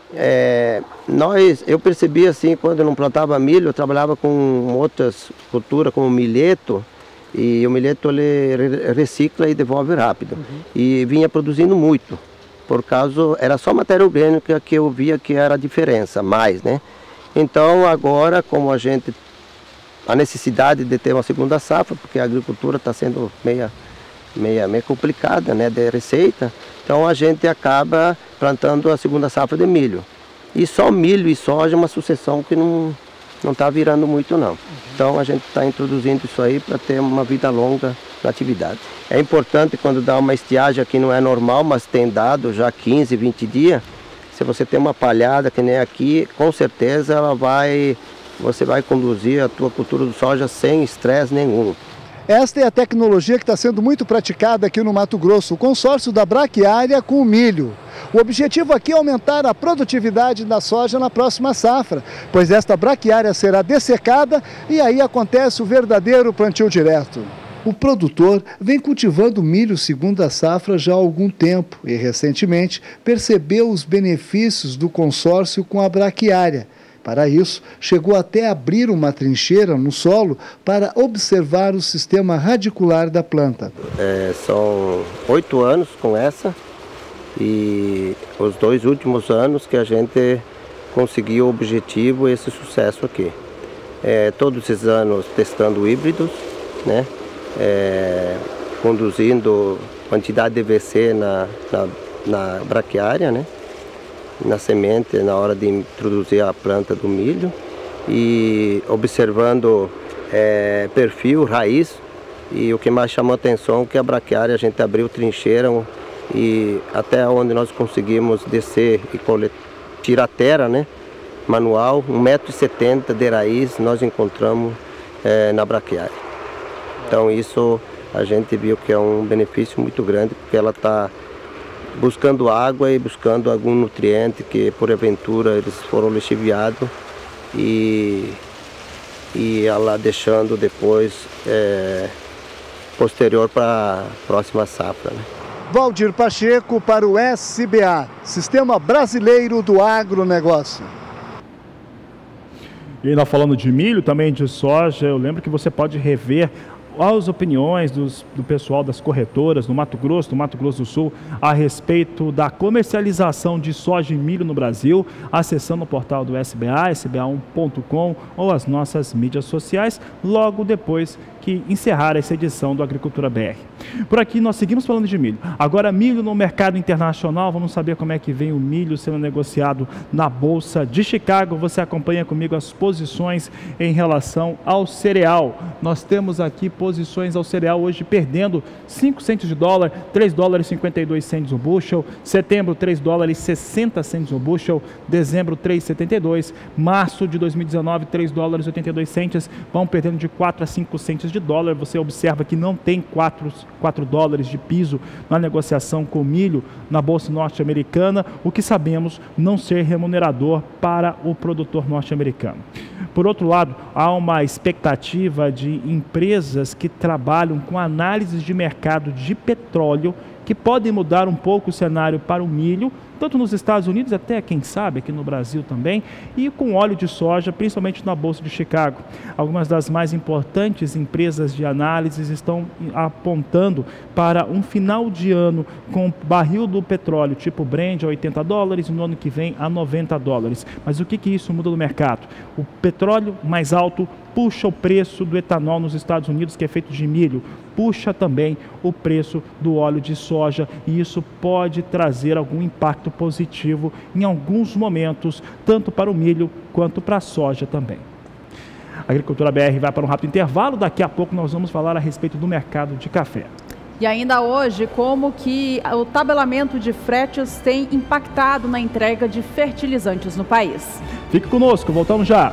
Eu percebi assim, quando eu não plantava milho, eu trabalhava com outras culturas, como milheto, e o milheto ele recicla e devolve rápido. E vinha produzindo muito, por causa, era só matéria orgânica que eu via que era a diferença, mais, né? Então agora, como a necessidade de ter uma segunda safra, porque a agricultura está sendo meio complicada, né, de receita, então a gente acaba plantando a segunda safra de milho. E só milho e soja é uma sucessão que não está virando muito não. Então a gente está introduzindo isso aí para ter uma vida longa na atividade. É importante quando dá uma estiagem aqui, não é normal, mas tem dado já 15, 20 dias, se você tem uma palhada que nem aqui, com certeza você vai conduzir a tua cultura do soja sem estresse nenhum. Esta é a tecnologia que está sendo muito praticada aqui no Mato Grosso, o consórcio da braquiária com o milho. O objetivo aqui é aumentar a produtividade da soja na próxima safra, pois esta braquiária será dessecada e aí acontece o verdadeiro plantio direto. O produtor vem cultivando milho segunda safra já há algum tempo e recentemente percebeu os benefícios do consórcio com a braquiária. Para isso, chegou até a abrir uma trincheira no solo para observar o sistema radicular da planta. São 8 anos com essa e os 2 últimos anos que a gente conseguiu o objetivo, esse sucesso aqui. Todos esses anos testando híbridos, né? Conduzindo quantidade de VC na braquiária, né? Na semente, na hora de introduzir a planta do milho, e observando perfil, raiz, e o que mais chamou a atenção é que a braquiária a gente abriu trincheira e até onde nós conseguimos descer e tirar terra, né, manual, 1,70 m de raiz nós encontramos na braquiária. Então isso a gente viu que é um benefício muito grande, porque ela está buscando água e buscando algum nutriente que porventura eles foram lixiviados e ela deixando depois posterior para a próxima safra, né? Valdir Pacheco para o SBA, Sistema Brasileiro do Agronegócio. E ainda falando de milho, também de soja, eu lembro que você pode rever as opiniões do pessoal das corretoras no Mato Grosso do Sul, a respeito da comercialização de soja e milho no Brasil, acessando o portal do SBA, sba1.com, ou as nossas mídias sociais, logo depois que encerrar essa edição do Agricultura BR. Por aqui nós seguimos falando de milho. Agora milho no mercado internacional, vamos saber como é que vem o milho sendo negociado na Bolsa de Chicago. Você acompanha comigo as posições em relação ao cereal. Nós temos aqui posições ao cereal hoje perdendo 5 centes de dólar, 3 dólares e 52 centes o bushel, setembro 3 dólares e 60 centes o bushel, dezembro 3,72, março de 2019 3 dólares e 82 centes, vão perdendo de 4 a 5 centes de dólar. Você observa que não tem 4 dólares de piso na negociação com milho na Bolsa norte-americana, o que sabemos não ser remunerador para o produtor norte-americano. Por outro lado, há uma expectativa de empresas que trabalham com análises de mercado de petróleo que podem mudar um pouco o cenário para o milho, tanto nos Estados Unidos, até quem sabe aqui no Brasil também, e com óleo de soja, principalmente na Bolsa de Chicago. Algumas das mais importantes empresas de análises estão apontando para um final de ano com barril do petróleo tipo Brent a 80 dólares e no ano que vem a 90 dólares. Mas o que isso muda no mercado? O petróleo mais alto puxa o preço do etanol nos Estados Unidos, que é feito de milho, puxa também o preço do óleo de soja, e isso pode trazer algum impacto positivo em alguns momentos, tanto para o milho quanto para a soja também. A Agricultura BR vai para um rápido intervalo, daqui a pouco nós vamos falar a respeito do mercado de café. E ainda hoje, como que o tabelamento de fretes tem impactado na entrega de fertilizantes no país. Fique conosco, voltamos já.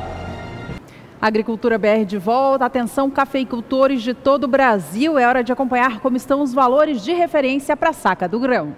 Agricultura BR de volta. Atenção, cafeicultores de todo o Brasil. É hora de acompanhar como estão os valores de referência para a saca do grão.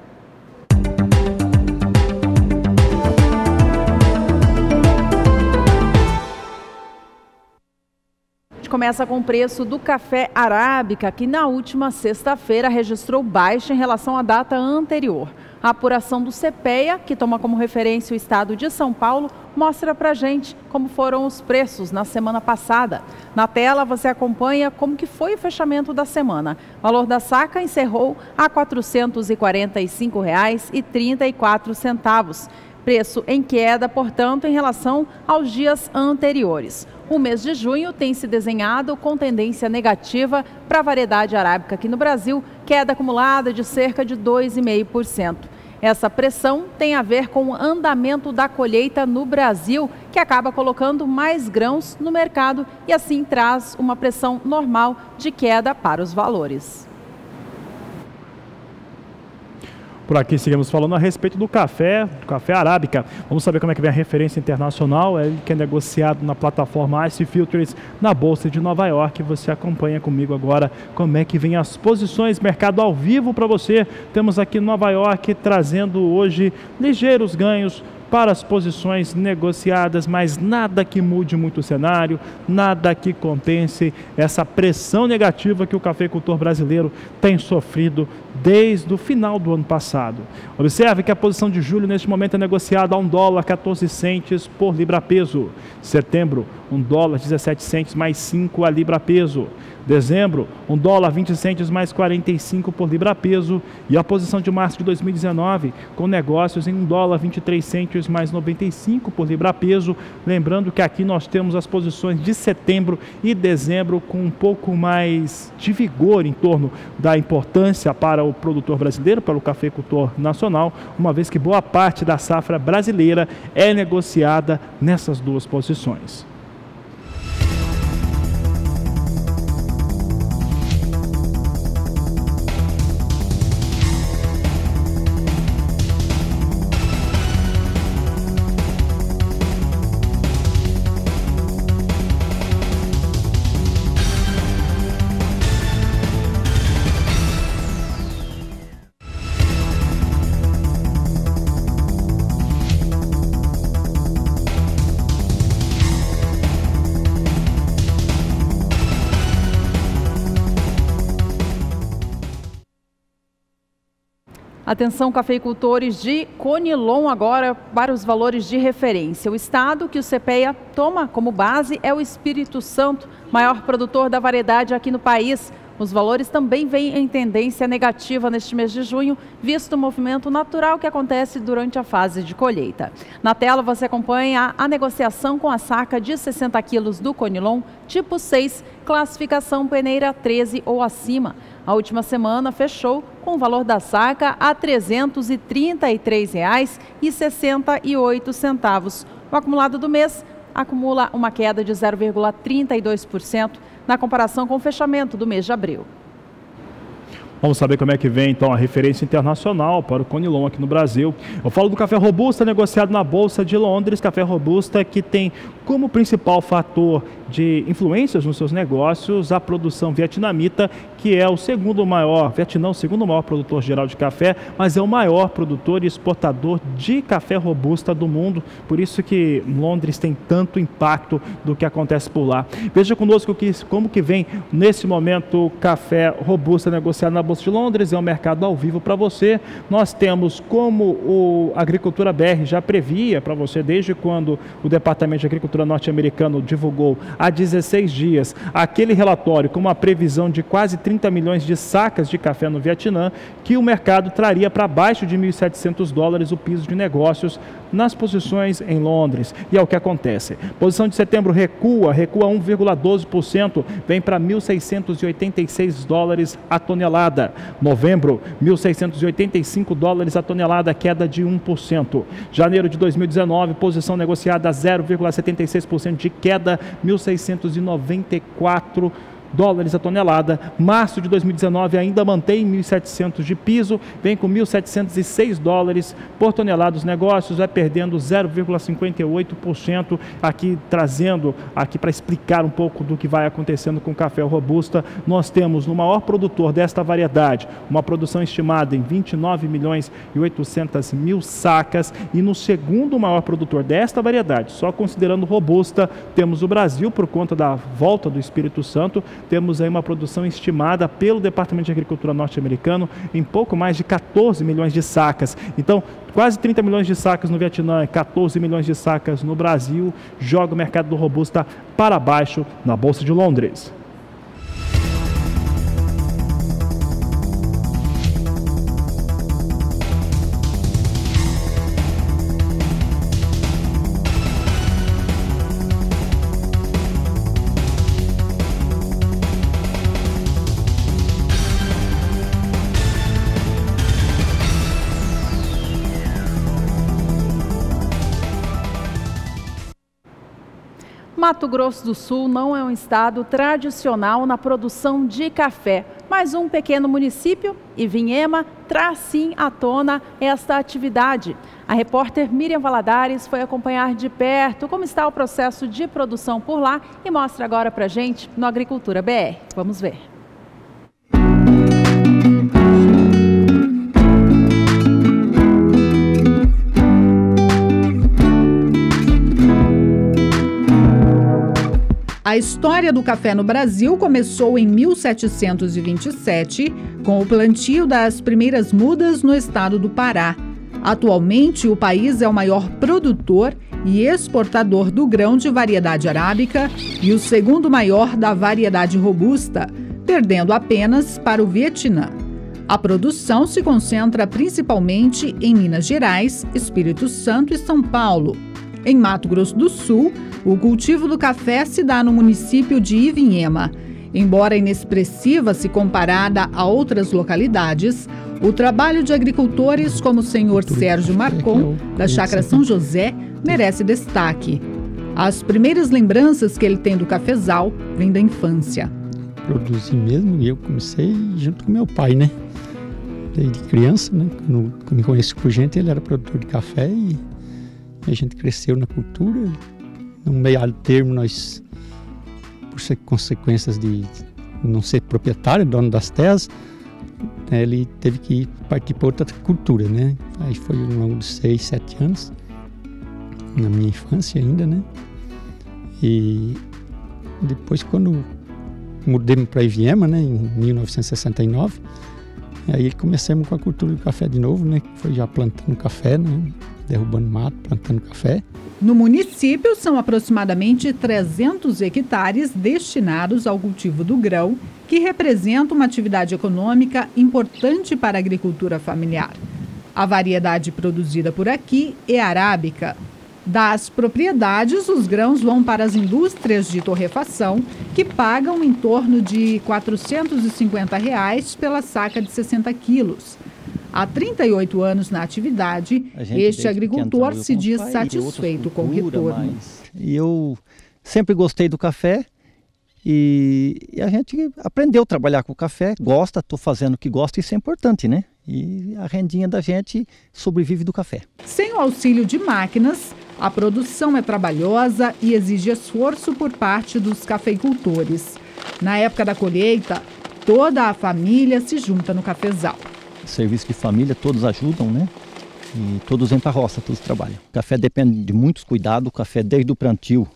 A gente começa com o preço do café arábica, que na última sexta-feira registrou baixa em relação à data anterior. A apuração do CPEA, que toma como referência o estado de São Paulo, mostra pra gente como foram os preços na semana passada. Na tela você acompanha como que foi o fechamento da semana. O valor da saca encerrou a R$ 445,34. Preço em queda, portanto, em relação aos dias anteriores. O mês de junho tem se desenhado com tendência negativa para a variedade arábica aqui no Brasil, queda acumulada de cerca de 2,5%. Essa pressão tem a ver com o andamento da colheita no Brasil, que acaba colocando mais grãos no mercado e assim traz uma pressão normal de queda para os valores. Por aqui seguimos falando a respeito do café arábica. Vamos saber como é que vem a referência internacional, ele que é negociado na plataforma ICE Futures na Bolsa de Nova York. Você acompanha comigo agora como é que vem as posições, mercado ao vivo para você. Temos aqui Nova York trazendo hoje ligeiros ganhos para as posições negociadas, mas nada que mude muito o cenário, nada que compense essa pressão negativa que o cafeicultor brasileiro tem sofrido desde o final do ano passado. Observe que a posição de julho neste momento é negociada a $1,14 por libra-peso. Setembro, $1,17 mais 5 a libra-peso. Dezembro, $1,20 mais 45 por libra-peso. E a posição de março de 2019, com negócios em $1,23 mais 95 por libra-peso. Lembrando que aqui nós temos as posições de setembro e dezembro com um pouco mais de vigor em torno da importância para o produtor brasileiro, para o cafeicultor nacional, uma vez que boa parte da safra brasileira é negociada nessas duas posições. Atenção, cafeicultores de Conilon, agora para os valores de referência. O estado que o CPEA toma como base é o Espírito Santo, maior produtor da variedade aqui no país. Os valores também vêm em tendência negativa neste mês de junho, visto o movimento natural que acontece durante a fase de colheita. Na tela você acompanha a negociação com a saca de 60 quilos do Conilon, tipo 6, classificação peneira 13 ou acima. A última semana fechou com o valor da saca a R$ 333,68. O acumulado do mês acumula uma queda de 0,32% na comparação com o fechamento do mês de abril. Vamos saber como é que vem, então, a referência internacional para o Conilon aqui no Brasil. Eu falo do café robusta negociado na Bolsa de Londres, café robusta que tem como principal fator de influências nos seus negócios a produção vietnamita, que é o segundo maior produtor geral de café, mas é o maior produtor e exportador de café robusta do mundo. Por isso que Londres tem tanto impacto do que acontece por lá. Veja conosco como que vem nesse momento o café robusta negociado na Bolsa de Londres. É um mercado ao vivo para você. Nós temos, como a Agricultura BR já previa para você, desde quando o Departamento de Agricultura norte-americano divulgou há 16 dias aquele relatório com uma previsão de quase 30 milhões de sacas de café no Vietnã, que o mercado traria para baixo de $1.700 o piso de negócios nas posições em Londres. E é o que acontece. Posição de setembro recua 1,12%, vem para $1.686 a tonelada. Novembro, $1.685 a tonelada, queda de 1%. Janeiro de 2019, posição negociada a 0,76% de queda, $1.694 a tonelada. Março de 2019 ainda mantém 1.700 de piso, vem com $1.706 por tonelada. Os negócios vai perdendo 0,58%, aqui trazendo aqui para explicar um pouco do que vai acontecendo com o café robusta. Nós temos no maior produtor desta variedade uma produção estimada em 29.800.000 sacas, e no segundo maior produtor desta variedade, só considerando robusta, temos o Brasil, por conta da volta do Espírito Santo. Temos aí uma produção estimada pelo Departamento de Agricultura norte-americano em pouco mais de 14 milhões de sacas. Então, quase 30 milhões de sacas no Vietnã, 14 milhões de sacas no Brasil, joga o mercado do robusta para baixo na Bolsa de Londres. Mato Grosso do Sul não é um estado tradicional na produção de café, mas um pequeno município, Ivinhema, traz sim à tona esta atividade. A repórter Miriam Valadares foi acompanhar de perto como está o processo de produção por lá e mostra agora pra gente no Agricultura BR. Vamos ver. A história do café no Brasil começou em 1727, com o plantio das primeiras mudas no estado do Pará. Atualmente, o país é o maior produtor e exportador do grão de variedade arábica e o segundo maior da variedade robusta, perdendo apenas para o Vietnã. A produção se concentra principalmente em Minas Gerais, Espírito Santo e São Paulo. Em Mato Grosso do Sul, o cultivo do café se dá no município de Ivinhema. Embora inexpressiva se comparada a outras localidades, o trabalho de agricultores como o senhor Sérgio Marcon, da Chácara São José, merece destaque. As primeiras lembranças que ele tem do cafezal vêm da infância. Produzi mesmo e eu comecei junto com meu pai, né? Desde criança, né? Quando me conheci por gente, ele era produtor de café e a gente cresceu na cultura. No meio termo, nós, por consequências de não ser proprietário, dono das terras, ele teve que partir para outra cultura, né? Aí foi ao longo de 6, 7 anos, na minha infância ainda, né? E depois, quando mudamos para Ivinhema, né, em 1969, aí começamos com a cultura do café de novo, né? Foi já plantando café, né? derrubando mato, plantando café. No município, são aproximadamente 300 hectares destinados ao cultivo do grão, que representa uma atividade econômica importante para a agricultura familiar. A variedade produzida por aqui é arábica. Das propriedades, os grãos vão para as indústrias de torrefação, que pagam em torno de R$ 450 pela saca de 60 quilos. Há 38 anos na atividade, este agricultor se diz satisfeito com o retorno. E eu sempre gostei do café e a gente aprendeu a trabalhar com o café, gosta, estou fazendo o que gosta, isso é importante, né? E a rendinha da gente sobrevive do café. Sem o auxílio de máquinas, a produção é trabalhosa e exige esforço por parte dos cafeicultores. Na época da colheita, toda a família se junta no cafezal. Serviço de família, todos ajudam, né? E todos vêm para a roça, todos trabalham. O café depende de muitos cuidados, o café desde o plantio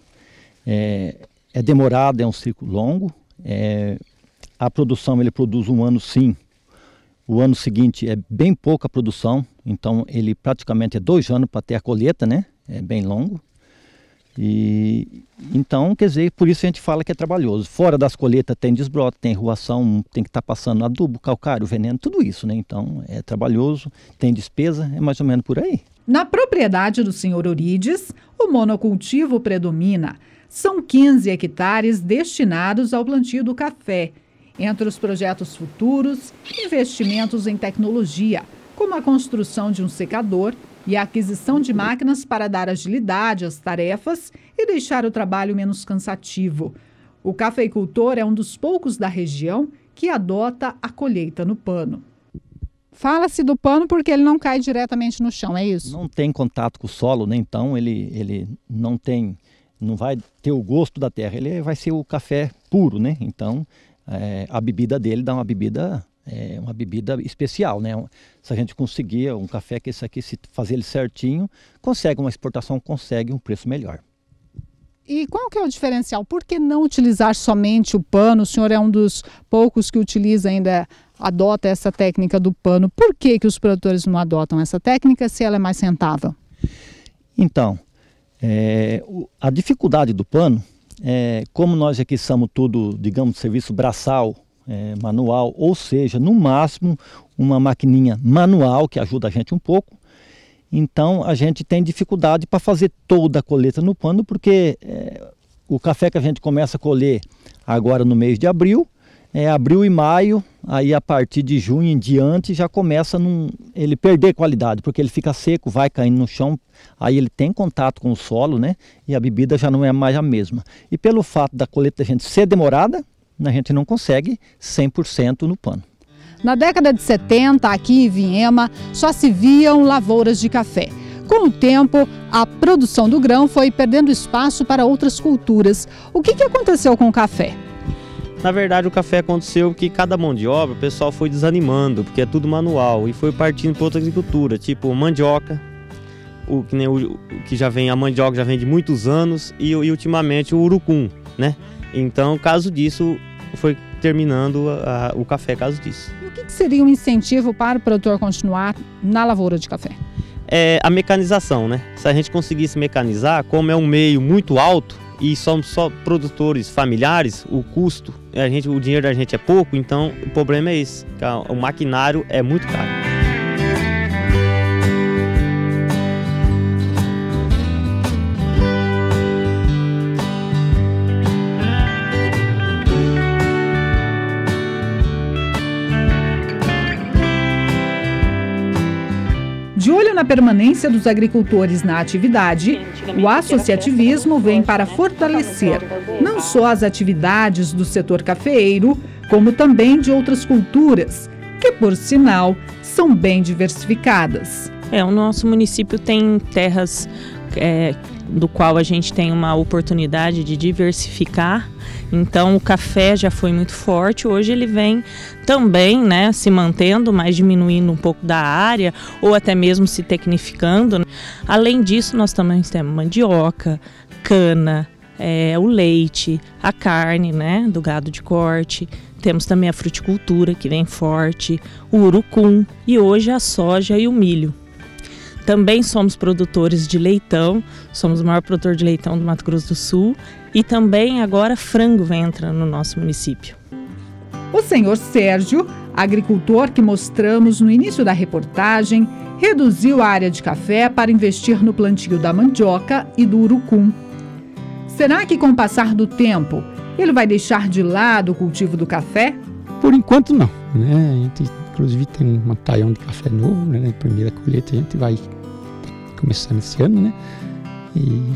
é demorado, é um ciclo longo. A produção, ele produz um ano sim, o ano seguinte é bem pouca produção, então ele praticamente é 2 anos para ter a colheita, né? É bem longo. E então, quer dizer, por isso a gente fala que é trabalhoso. Fora das colheitas tem desbrote, tem ruação, tem que estar passando adubo, calcário, veneno, tudo isso, né? Então é trabalhoso, tem despesa, é mais ou menos por aí. Na propriedade do senhor Eurides, o monocultivo predomina. São 15 hectares destinados ao plantio do café. Entre os projetos futuros, investimentos em tecnologia, como a construção de um secador e a aquisição de máquinas para dar agilidade às tarefas e deixar o trabalho menos cansativo. O cafeicultor é um dos poucos da região que adota a colheita no pano. Fala-se do pano porque ele não cai diretamente no chão, é isso? Não tem contato com o solo, né? Então ele não vai ter o gosto da terra, ele vai ser o café puro, né? Então a bebida dele dá uma bebida especial, né? Se a gente conseguir um café que esse aqui, se fazer ele certinho, consegue uma exportação, consegue um preço melhor. E qual que é o diferencial? Por que não utilizar somente o pano? O senhor é um dos poucos que utiliza ainda, adota essa técnica do pano. Por que os produtores não adotam essa técnica se ela é mais rentável? Então, a dificuldade do pano, como nós aqui somos tudo, digamos, serviço braçal, manual, ou seja, no máximo uma maquininha manual que ajuda a gente um pouco. Então a gente tem dificuldade para fazer toda a colheita no pano, porque o café que a gente começa a colher agora no mês de abril, abril e maio, aí a partir de junho em diante já começa ele perder qualidade, porque ele fica seco, vai caindo no chão, aí ele tem contato com o solo, né? E a bebida já não é mais a mesma. E pelo fato da colheita da gente ser demorada, a gente não consegue 100% no pano. Na década de 70, aqui em Vinhema, só se viam lavouras de café. Com o tempo, a produção do grão foi perdendo espaço para outras culturas. O que aconteceu com o café? Na verdade, o café aconteceu que cada mão de obra, o pessoal foi desanimando, porque é tudo manual, e foi partindo para outra agricultura, tipo mandioca, a mandioca já vem de muitos anos, e ultimamente o urucum, né? Então, caso disso, foi terminando o café, caso disso. E o que seria um incentivo para o produtor continuar na lavoura de café? A mecanização, né? Se a gente conseguisse mecanizar, como é um meio muito alto e somos só produtores familiares, o custo, o dinheiro da gente é pouco, então o problema é esse, o maquinário é muito caro. De olho na permanência dos agricultores na atividade, o associativismo vem para fortalecer não só as atividades do setor cafeeiro, como também de outras culturas, que, por sinal, são bem diversificadas. O nosso município tem terras do qual a gente tem uma oportunidade de diversificar. Então o café já foi muito forte, hoje ele vem também, né, se mantendo, mas diminuindo um pouco da área ou até mesmo se tecnificando. Além disso, nós também temos mandioca, cana, o leite, a carne, né, do gado de corte. Temos também a fruticultura que vem forte, o urucum e hoje a soja e o milho. Também somos produtores de leitão, somos o maior produtor de leitão do Mato Grosso do Sul e também agora frango entra no nosso município. O senhor Sérgio, agricultor que mostramos no início da reportagem, reduziu a área de café para investir no plantio da mandioca e do urucum. Será que com o passar do tempo ele vai deixar de lado o cultivo do café? Por enquanto não, né? A gente inclusive tem um talhão de café novo, né? A primeira colheita a gente vai começando esse ano, né? E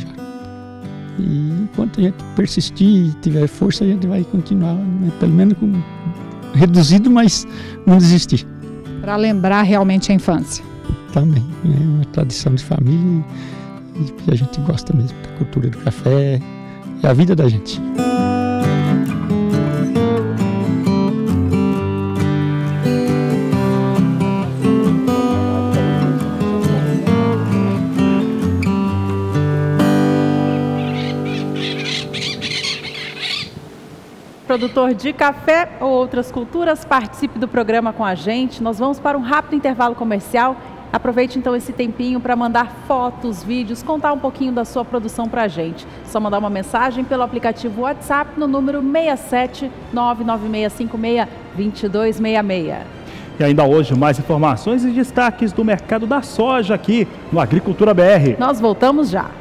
enquanto a gente persistir e tiver força, a gente vai continuar, né? Pelo menos reduzido, mas não desistir. Para lembrar realmente a infância. Também, é uma tradição de família e a gente gosta mesmo da cultura do café, é a vida da gente. Produtor de café ou outras culturas, participe do programa com a gente. Nós vamos para um rápido intervalo comercial. Aproveite então esse tempinho para mandar fotos, vídeos, contar um pouquinho da sua produção para a gente. Só mandar uma mensagem pelo aplicativo WhatsApp no número 67996562266. E ainda hoje mais informações e destaques do mercado da soja aqui no Agricultura BR. Nós voltamos já.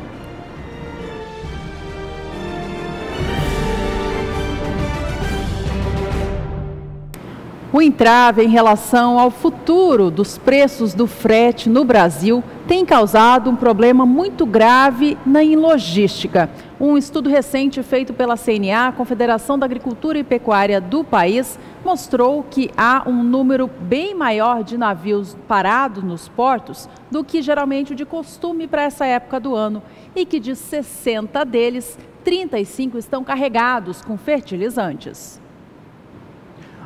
O entrave em relação ao futuro dos preços do frete no Brasil tem causado um problema muito grave na logística. Um estudo recente feito pela CNA, Confederação da Agricultura e Pecuária do país, mostrou que há um número bem maior de navios parados nos portos do que geralmente o de costume para essa época do ano e que de 60 deles, 35 estão carregados com fertilizantes.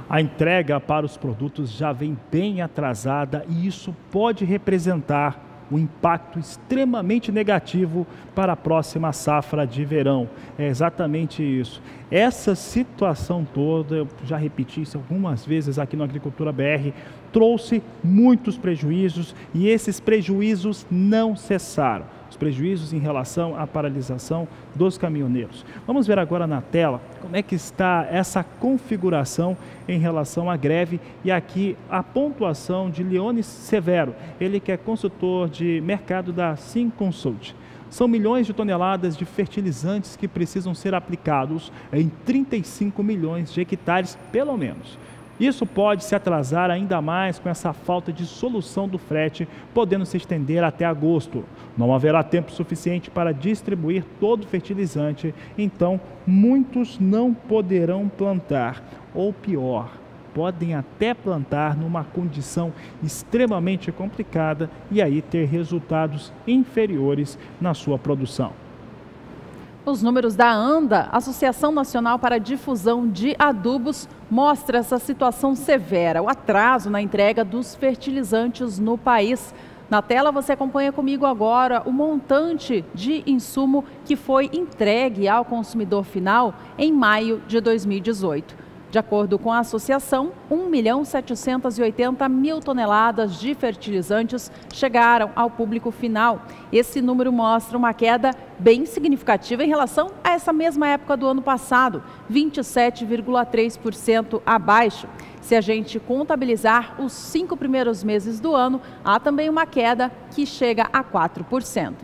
A entrega para os produtos já vem bem atrasada e isso pode representar um impacto extremamente negativo para a próxima safra de verão. É exatamente isso. Essa situação toda, eu já repeti isso algumas vezes aqui no Agricultura BR, trouxe muitos prejuízos e esses prejuízos não cessaram. Os prejuízos em relação à paralisação dos caminhoneiros. Vamos ver agora na tela como é que está essa configuração em relação à greve e aqui a pontuação de Leone Severo, ele que é consultor de mercado da Sim Consult. São milhões de toneladas de fertilizantes que precisam ser aplicados em 35 milhões de hectares, pelo menos. Isso pode se atrasar ainda mais com essa falta de solução do frete, podendo se estender até agosto. Não haverá tempo suficiente para distribuir todo o fertilizante, então muitos não poderão plantar, ou pior, podem até plantar numa condição extremamente complicada e aí ter resultados inferiores na sua produção. Os números da ANDA, Associação Nacional para a Difusão de Adubos, mostram essa situação severa, o atraso na entrega dos fertilizantes no país. Na tela você acompanha comigo agora o montante de insumo que foi entregue ao consumidor final em maio de 2018. De acordo com a associação, 1.780.000 toneladas de fertilizantes chegaram ao público final. Esse número mostra uma queda bem significativa em relação a essa mesma época do ano passado, 27,3% abaixo. Se a gente contabilizar os 5 primeiros meses do ano, há também uma queda que chega a 4%.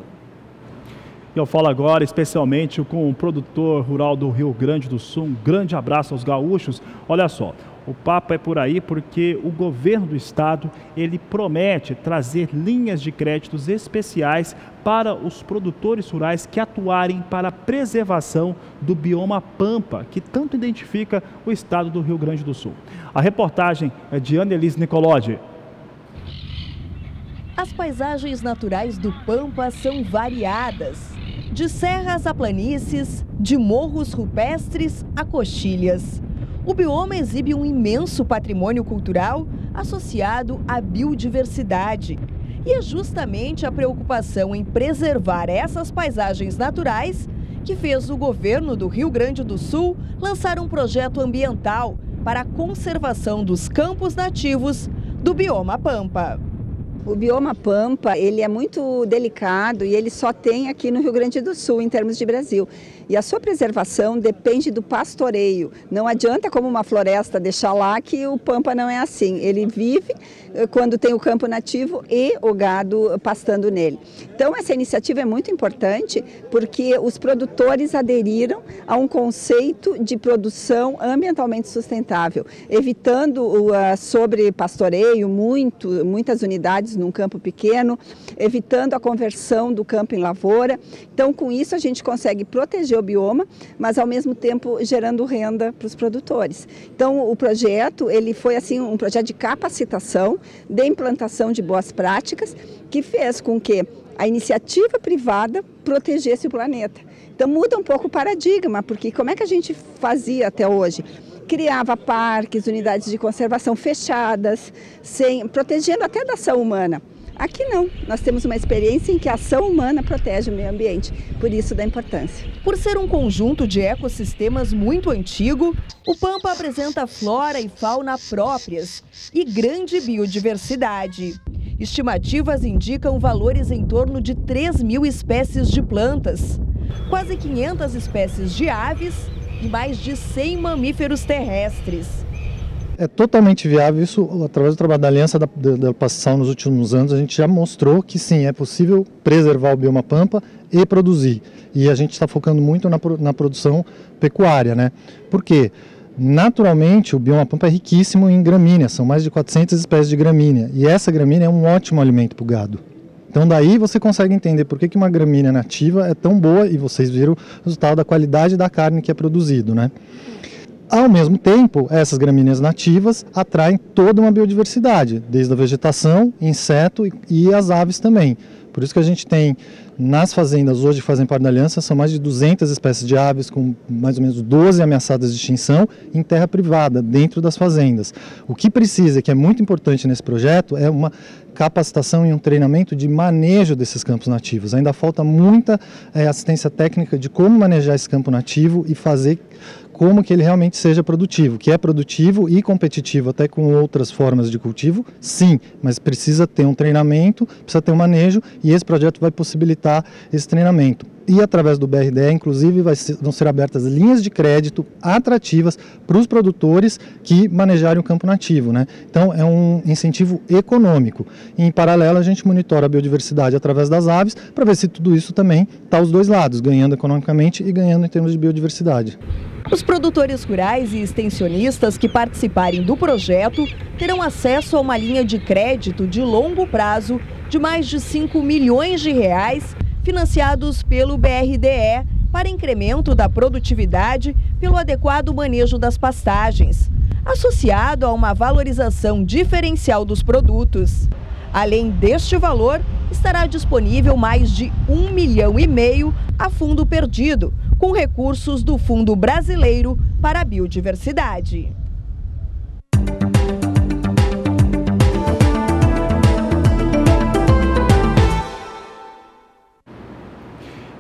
Eu falo agora especialmente com o produtor rural do Rio Grande do Sul. Um grande abraço aos gaúchos. Olha só, o papo é por aí porque o governo do estado, ele promete trazer linhas de créditos especiais para os produtores rurais que atuarem para a preservação do bioma Pampa, que tanto identifica o estado do Rio Grande do Sul. A reportagem é de Annelise Nicolodi. As paisagens naturais do Pampa são variadas. De serras a planícies, de morros rupestres a coxilhas. O bioma exibe um imenso patrimônio cultural associado à biodiversidade. E é justamente a preocupação em preservar essas paisagens naturais que fez o governo do Rio Grande do Sul lançar um projeto ambiental para a conservação dos campos nativos do bioma Pampa. O bioma Pampa, ele é muito delicado e ele só tem aqui no Rio Grande do Sul, em termos de Brasil. E a sua preservação depende do pastoreio. Não adianta, como uma floresta, deixar lá, que o Pampa não é assim. Ele vive quando tem o campo nativo e o gado pastando nele. Então, essa iniciativa é muito importante porque os produtores aderiram a um conceito de produção ambientalmente sustentável, evitando o sobrepastoreio, muitas unidades num campo pequeno, evitando a conversão do campo em lavoura. Então, com isso, a gente consegue proteger o bioma, mas ao mesmo tempo gerando renda para os produtores. Então, o projeto, ele foi assim um projeto de capacitação, de implantação de boas práticas, que fez com que a iniciativa privada protegesse o planeta. Então, muda um pouco o paradigma, porque como é que a gente fazia até hoje? Criava parques, unidades de conservação fechadas, protegendo até da ação humana. Aqui não, nós temos uma experiência em que a ação humana protege o meio ambiente, por isso da importância. Por ser um conjunto de ecossistemas muito antigo, o Pampa apresenta flora e fauna próprias e grande biodiversidade. Estimativas indicam valores em torno de 3.000 espécies de plantas, quase 500 espécies de aves e mais de 100 mamíferos terrestres. É totalmente viável isso, através do trabalho da Aliança da Passação nos últimos anos, a gente já mostrou que sim, é possível preservar o bioma Pampa e produzir. E a gente está focando muito na produção pecuária, né? Por quê? Naturalmente, o bioma Pampa é riquíssimo em gramíneas, são mais de 400 espécies de gramínea, e essa gramínea é um ótimo alimento para o gado. Então daí você consegue entender por que uma gramínea nativa é tão boa, e vocês viram o resultado da qualidade da carne que é produzido, né? Ao mesmo tempo, essas gramíneas nativas atraem toda uma biodiversidade, desde a vegetação, inseto e as aves também. Por isso que a gente tem, nas fazendas hoje que fazem parte da Aliança, são mais de 200 espécies de aves, com mais ou menos 12 ameaçadas de extinção, em terra privada, dentro das fazendas. O que precisa, que é muito importante nesse projeto, é uma capacitação e um treinamento de manejo desses campos nativos. Ainda falta muita assistência técnica de como manejar esse campo nativo e fazer como que ele realmente seja produtivo, que é produtivo e competitivo até com outras formas de cultivo, sim, mas precisa ter um treinamento, precisa ter um manejo, e esse projeto vai possibilitar esse treinamento. E através do BRDE, inclusive, vão ser abertas linhas de crédito atrativas para os produtores que manejarem o campo nativo, né? Então é um incentivo econômico. E, em paralelo, a gente monitora a biodiversidade através das aves para ver se tudo isso também está aos dois lados, ganhando economicamente e ganhando em termos de biodiversidade. Os produtores rurais e extensionistas que participarem do projeto terão acesso a uma linha de crédito de longo prazo de mais de 5 milhões de reais, financiados pelo BRDE para incremento da produtividade pelo adequado manejo das pastagens, associado a uma valorização diferencial dos produtos. Além deste valor, estará disponível mais de 1,5 milhão a fundo perdido, com recursos do Fundo Brasileiro para a Biodiversidade.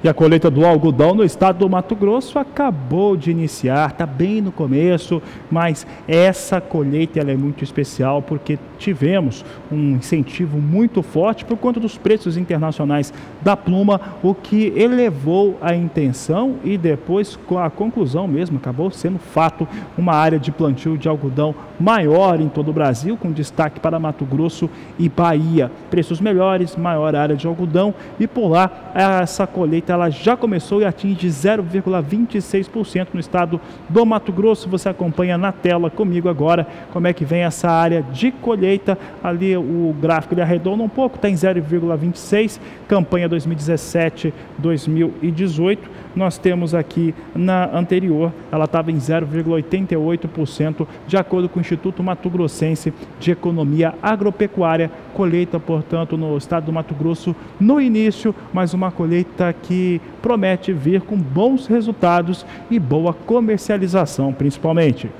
E a colheita do algodão no estado do Mato Grosso acabou de iniciar, está bem no começo, mas essa colheita ela é muito especial porque tivemos um incentivo muito forte por conta dos preços internacionais da pluma, o que elevou a intenção e depois com a conclusão mesmo, acabou sendo fato, uma área de plantio de algodão maior em todo o Brasil, com destaque para Mato Grosso e Bahia. Preços melhores, maior área de algodão e por lá essa colheita ela já começou e atinge 0,26% no estado do Mato Grosso. Você acompanha na tela comigo agora como é que vem essa área de colheita. Ali o gráfico ele arredonda um pouco, está em 0,26%, campanha 2017-2018. Nós temos aqui na anterior, ela estava em 0,88%, de acordo com o Instituto Mato Grossense de Economia Agropecuária. Colheita, portanto, no estado do Mato Grosso no início, mas uma colheita que promete vir com bons resultados e boa comercialização, principalmente.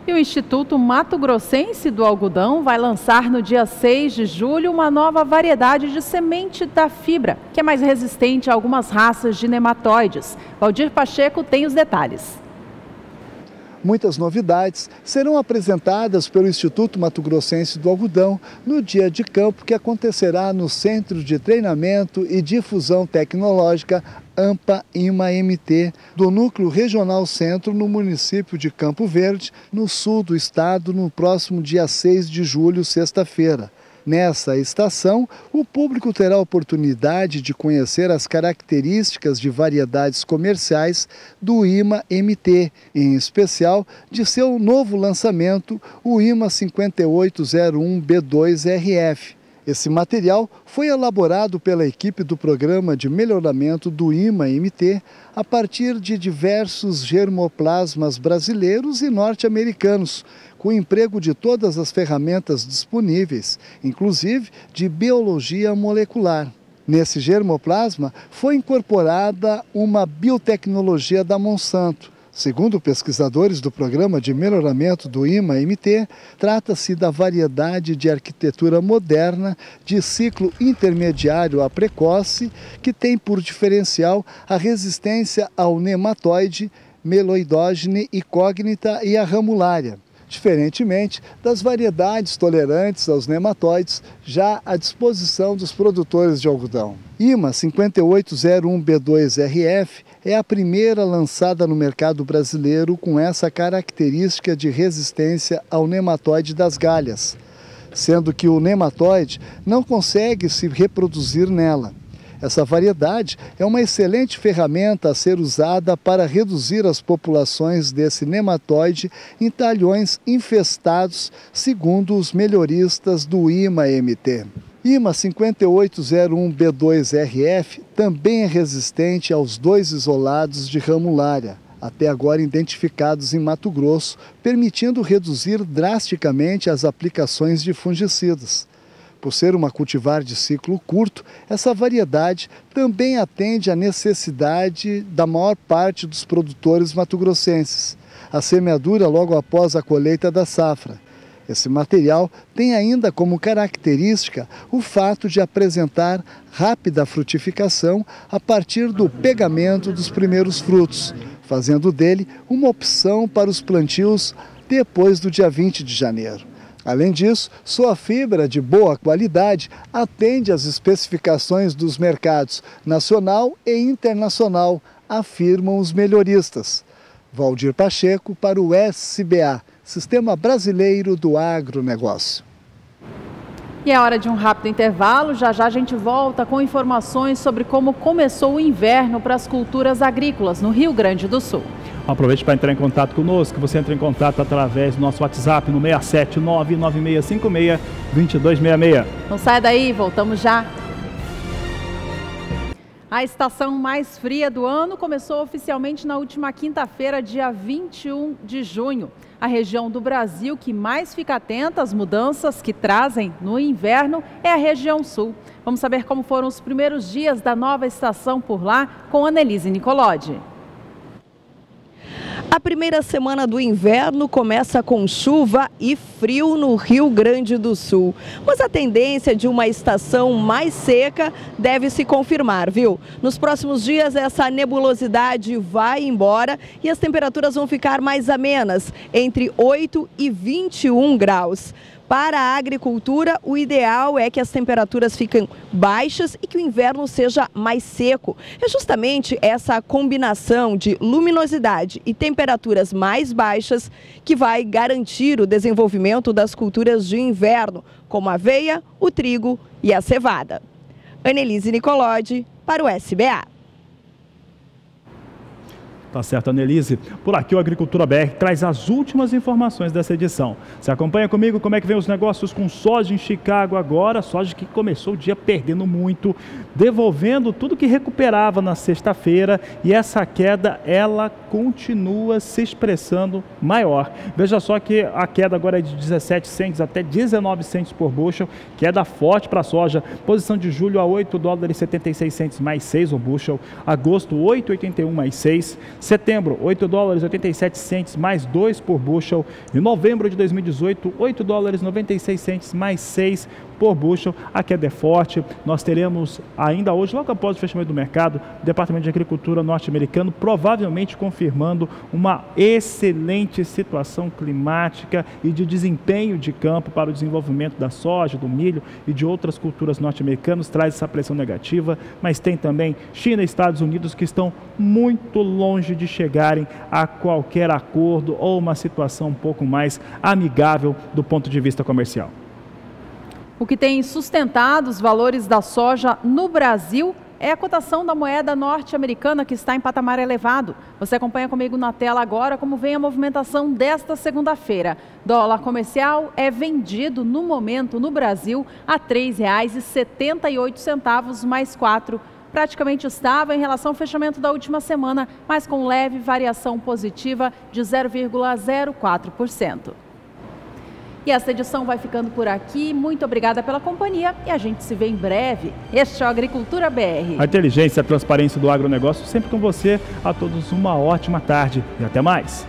E o Instituto Mato Grossense do Algodão vai lançar no dia 6 de julho uma nova variedade de semente da fibra, que é mais resistente a algumas raças de nematóides. Valdir Pacheco tem os detalhes. Muitas novidades serão apresentadas pelo Instituto Mato Grossense do Algodão no dia de campo que acontecerá no Centro de Treinamento e Difusão Tecnológica AMPA-IMA-MT, do Núcleo Regional Centro, no município de Campo Verde, no sul do estado, no próximo dia 6 de julho, sexta-feira. Nessa estação, o público terá a oportunidade de conhecer as características de variedades comerciais do IMA-MT, em especial de seu novo lançamento, o IMA 5801B2RF. Esse material foi elaborado pela equipe do Programa de Melhoramento do IMA-MT a partir de diversos germoplasmas brasileiros e norte-americanos, com o emprego de todas as ferramentas disponíveis, inclusive de biologia molecular. Nesse germoplasma foi incorporada uma biotecnologia da Monsanto. Segundo pesquisadores do Programa de Melhoramento do IMA-MT, trata-se da variedade de arquitetura moderna de ciclo intermediário a precoce, que tem por diferencial a resistência ao nematóide, meloidógene e cognita e a ramulária, diferentemente das variedades tolerantes aos nematóides já à disposição dos produtores de algodão. IMA 5801B2RF é a primeira lançada no mercado brasileiro com essa característica de resistência ao nematóide das galhas, sendo que o nematóide não consegue se reproduzir nela. Essa variedade é uma excelente ferramenta a ser usada para reduzir as populações desse nematóide em talhões infestados, segundo os melhoristas do IMA-MT. IMA 5801B2RF também é resistente aos 2 isolados de ramulária, até agora identificados em Mato Grosso, permitindo reduzir drasticamente as aplicações de fungicidas. Por ser uma cultivar de ciclo curto, essa variedade também atende à necessidade da maior parte dos produtores mato-grossenses, a semeadura logo após a colheita da safra. Esse material tem ainda como característica o fato de apresentar rápida frutificação a partir do pegamento dos primeiros frutos, fazendo dele uma opção para os plantios depois do dia 20 de janeiro. Além disso, sua fibra de boa qualidade atende às especificações dos mercados nacional e internacional, afirmam os melhoristas. Valdir Pacheco para o SBA, Sistema Brasileiro do Agronegócio. E é hora de um rápido intervalo. Já já a gente volta com informações sobre como começou o inverno para as culturas agrícolas no Rio Grande do Sul. Aproveite para entrar em contato conosco. Você entra em contato através do nosso WhatsApp no 67996562266. Não saia daí, voltamos já. A estação mais fria do ano começou oficialmente na última quinta-feira, dia 21 de junho. A região do Brasil que mais fica atenta às mudanças que trazem no inverno é a região sul. Vamos saber como foram os primeiros dias da nova estação por lá com Annelise Nicolodi. A primeira semana do inverno começa com chuva e frio no Rio Grande do Sul. Mas a tendência de uma estação mais seca deve se confirmar, viu? Nos próximos dias essa nebulosidade vai embora e as temperaturas vão ficar mais amenas, entre 8 e 21 graus. Para a agricultura, o ideal é que as temperaturas fiquem baixas e que o inverno seja mais seco. É justamente essa combinação de luminosidade e temperaturas mais baixas que vai garantir o desenvolvimento das culturas de inverno, como a aveia, o trigo e a cevada. Annelise Nicolodi para o SBA. Tá certo, Annelise. Por aqui o Agricultura BR traz as últimas informações dessa edição. Você acompanha comigo como é que vem os negócios com soja em Chicago agora, soja que começou o dia perdendo muito, devolvendo tudo que recuperava na sexta-feira, e essa queda, ela continua se expressando maior. Veja só que a queda agora é de 17 cents até 19 cents por bushel, queda forte para a soja. Posição de julho a $8,76 mais 6 o bushel, agosto 8,81 mais 6, setembro, $8,87 mais 2 por bushel. Em novembro de 2018, $8,96 mais 6 por bushel. A queda é forte. Nós teremos ainda hoje, logo após o fechamento do mercado, o Departamento de Agricultura norte-americano provavelmente confirmando uma excelente situação climática e de desempenho de campo para o desenvolvimento da soja, do milho e de outras culturas norte-americanas. Traz essa pressão negativa, mas tem também China e Estados Unidos que estão muito longe de chegarem a qualquer acordo ou uma situação um pouco mais amigável do ponto de vista comercial. O que tem sustentado os valores da soja no Brasil é a cotação da moeda norte-americana, que está em patamar elevado. Você acompanha comigo na tela agora como vem a movimentação desta segunda-feira. Dólar comercial é vendido no momento no Brasil a R$ 3,78 mais 4. Praticamente estável em relação ao fechamento da última semana, mas com leve variação positiva de 0,04%. E essa edição vai ficando por aqui. Muito obrigada pela companhia e a gente se vê em breve. Este é o Agricultura BR. A inteligência e a transparência do agronegócio sempre com você. A todos uma ótima tarde e até mais.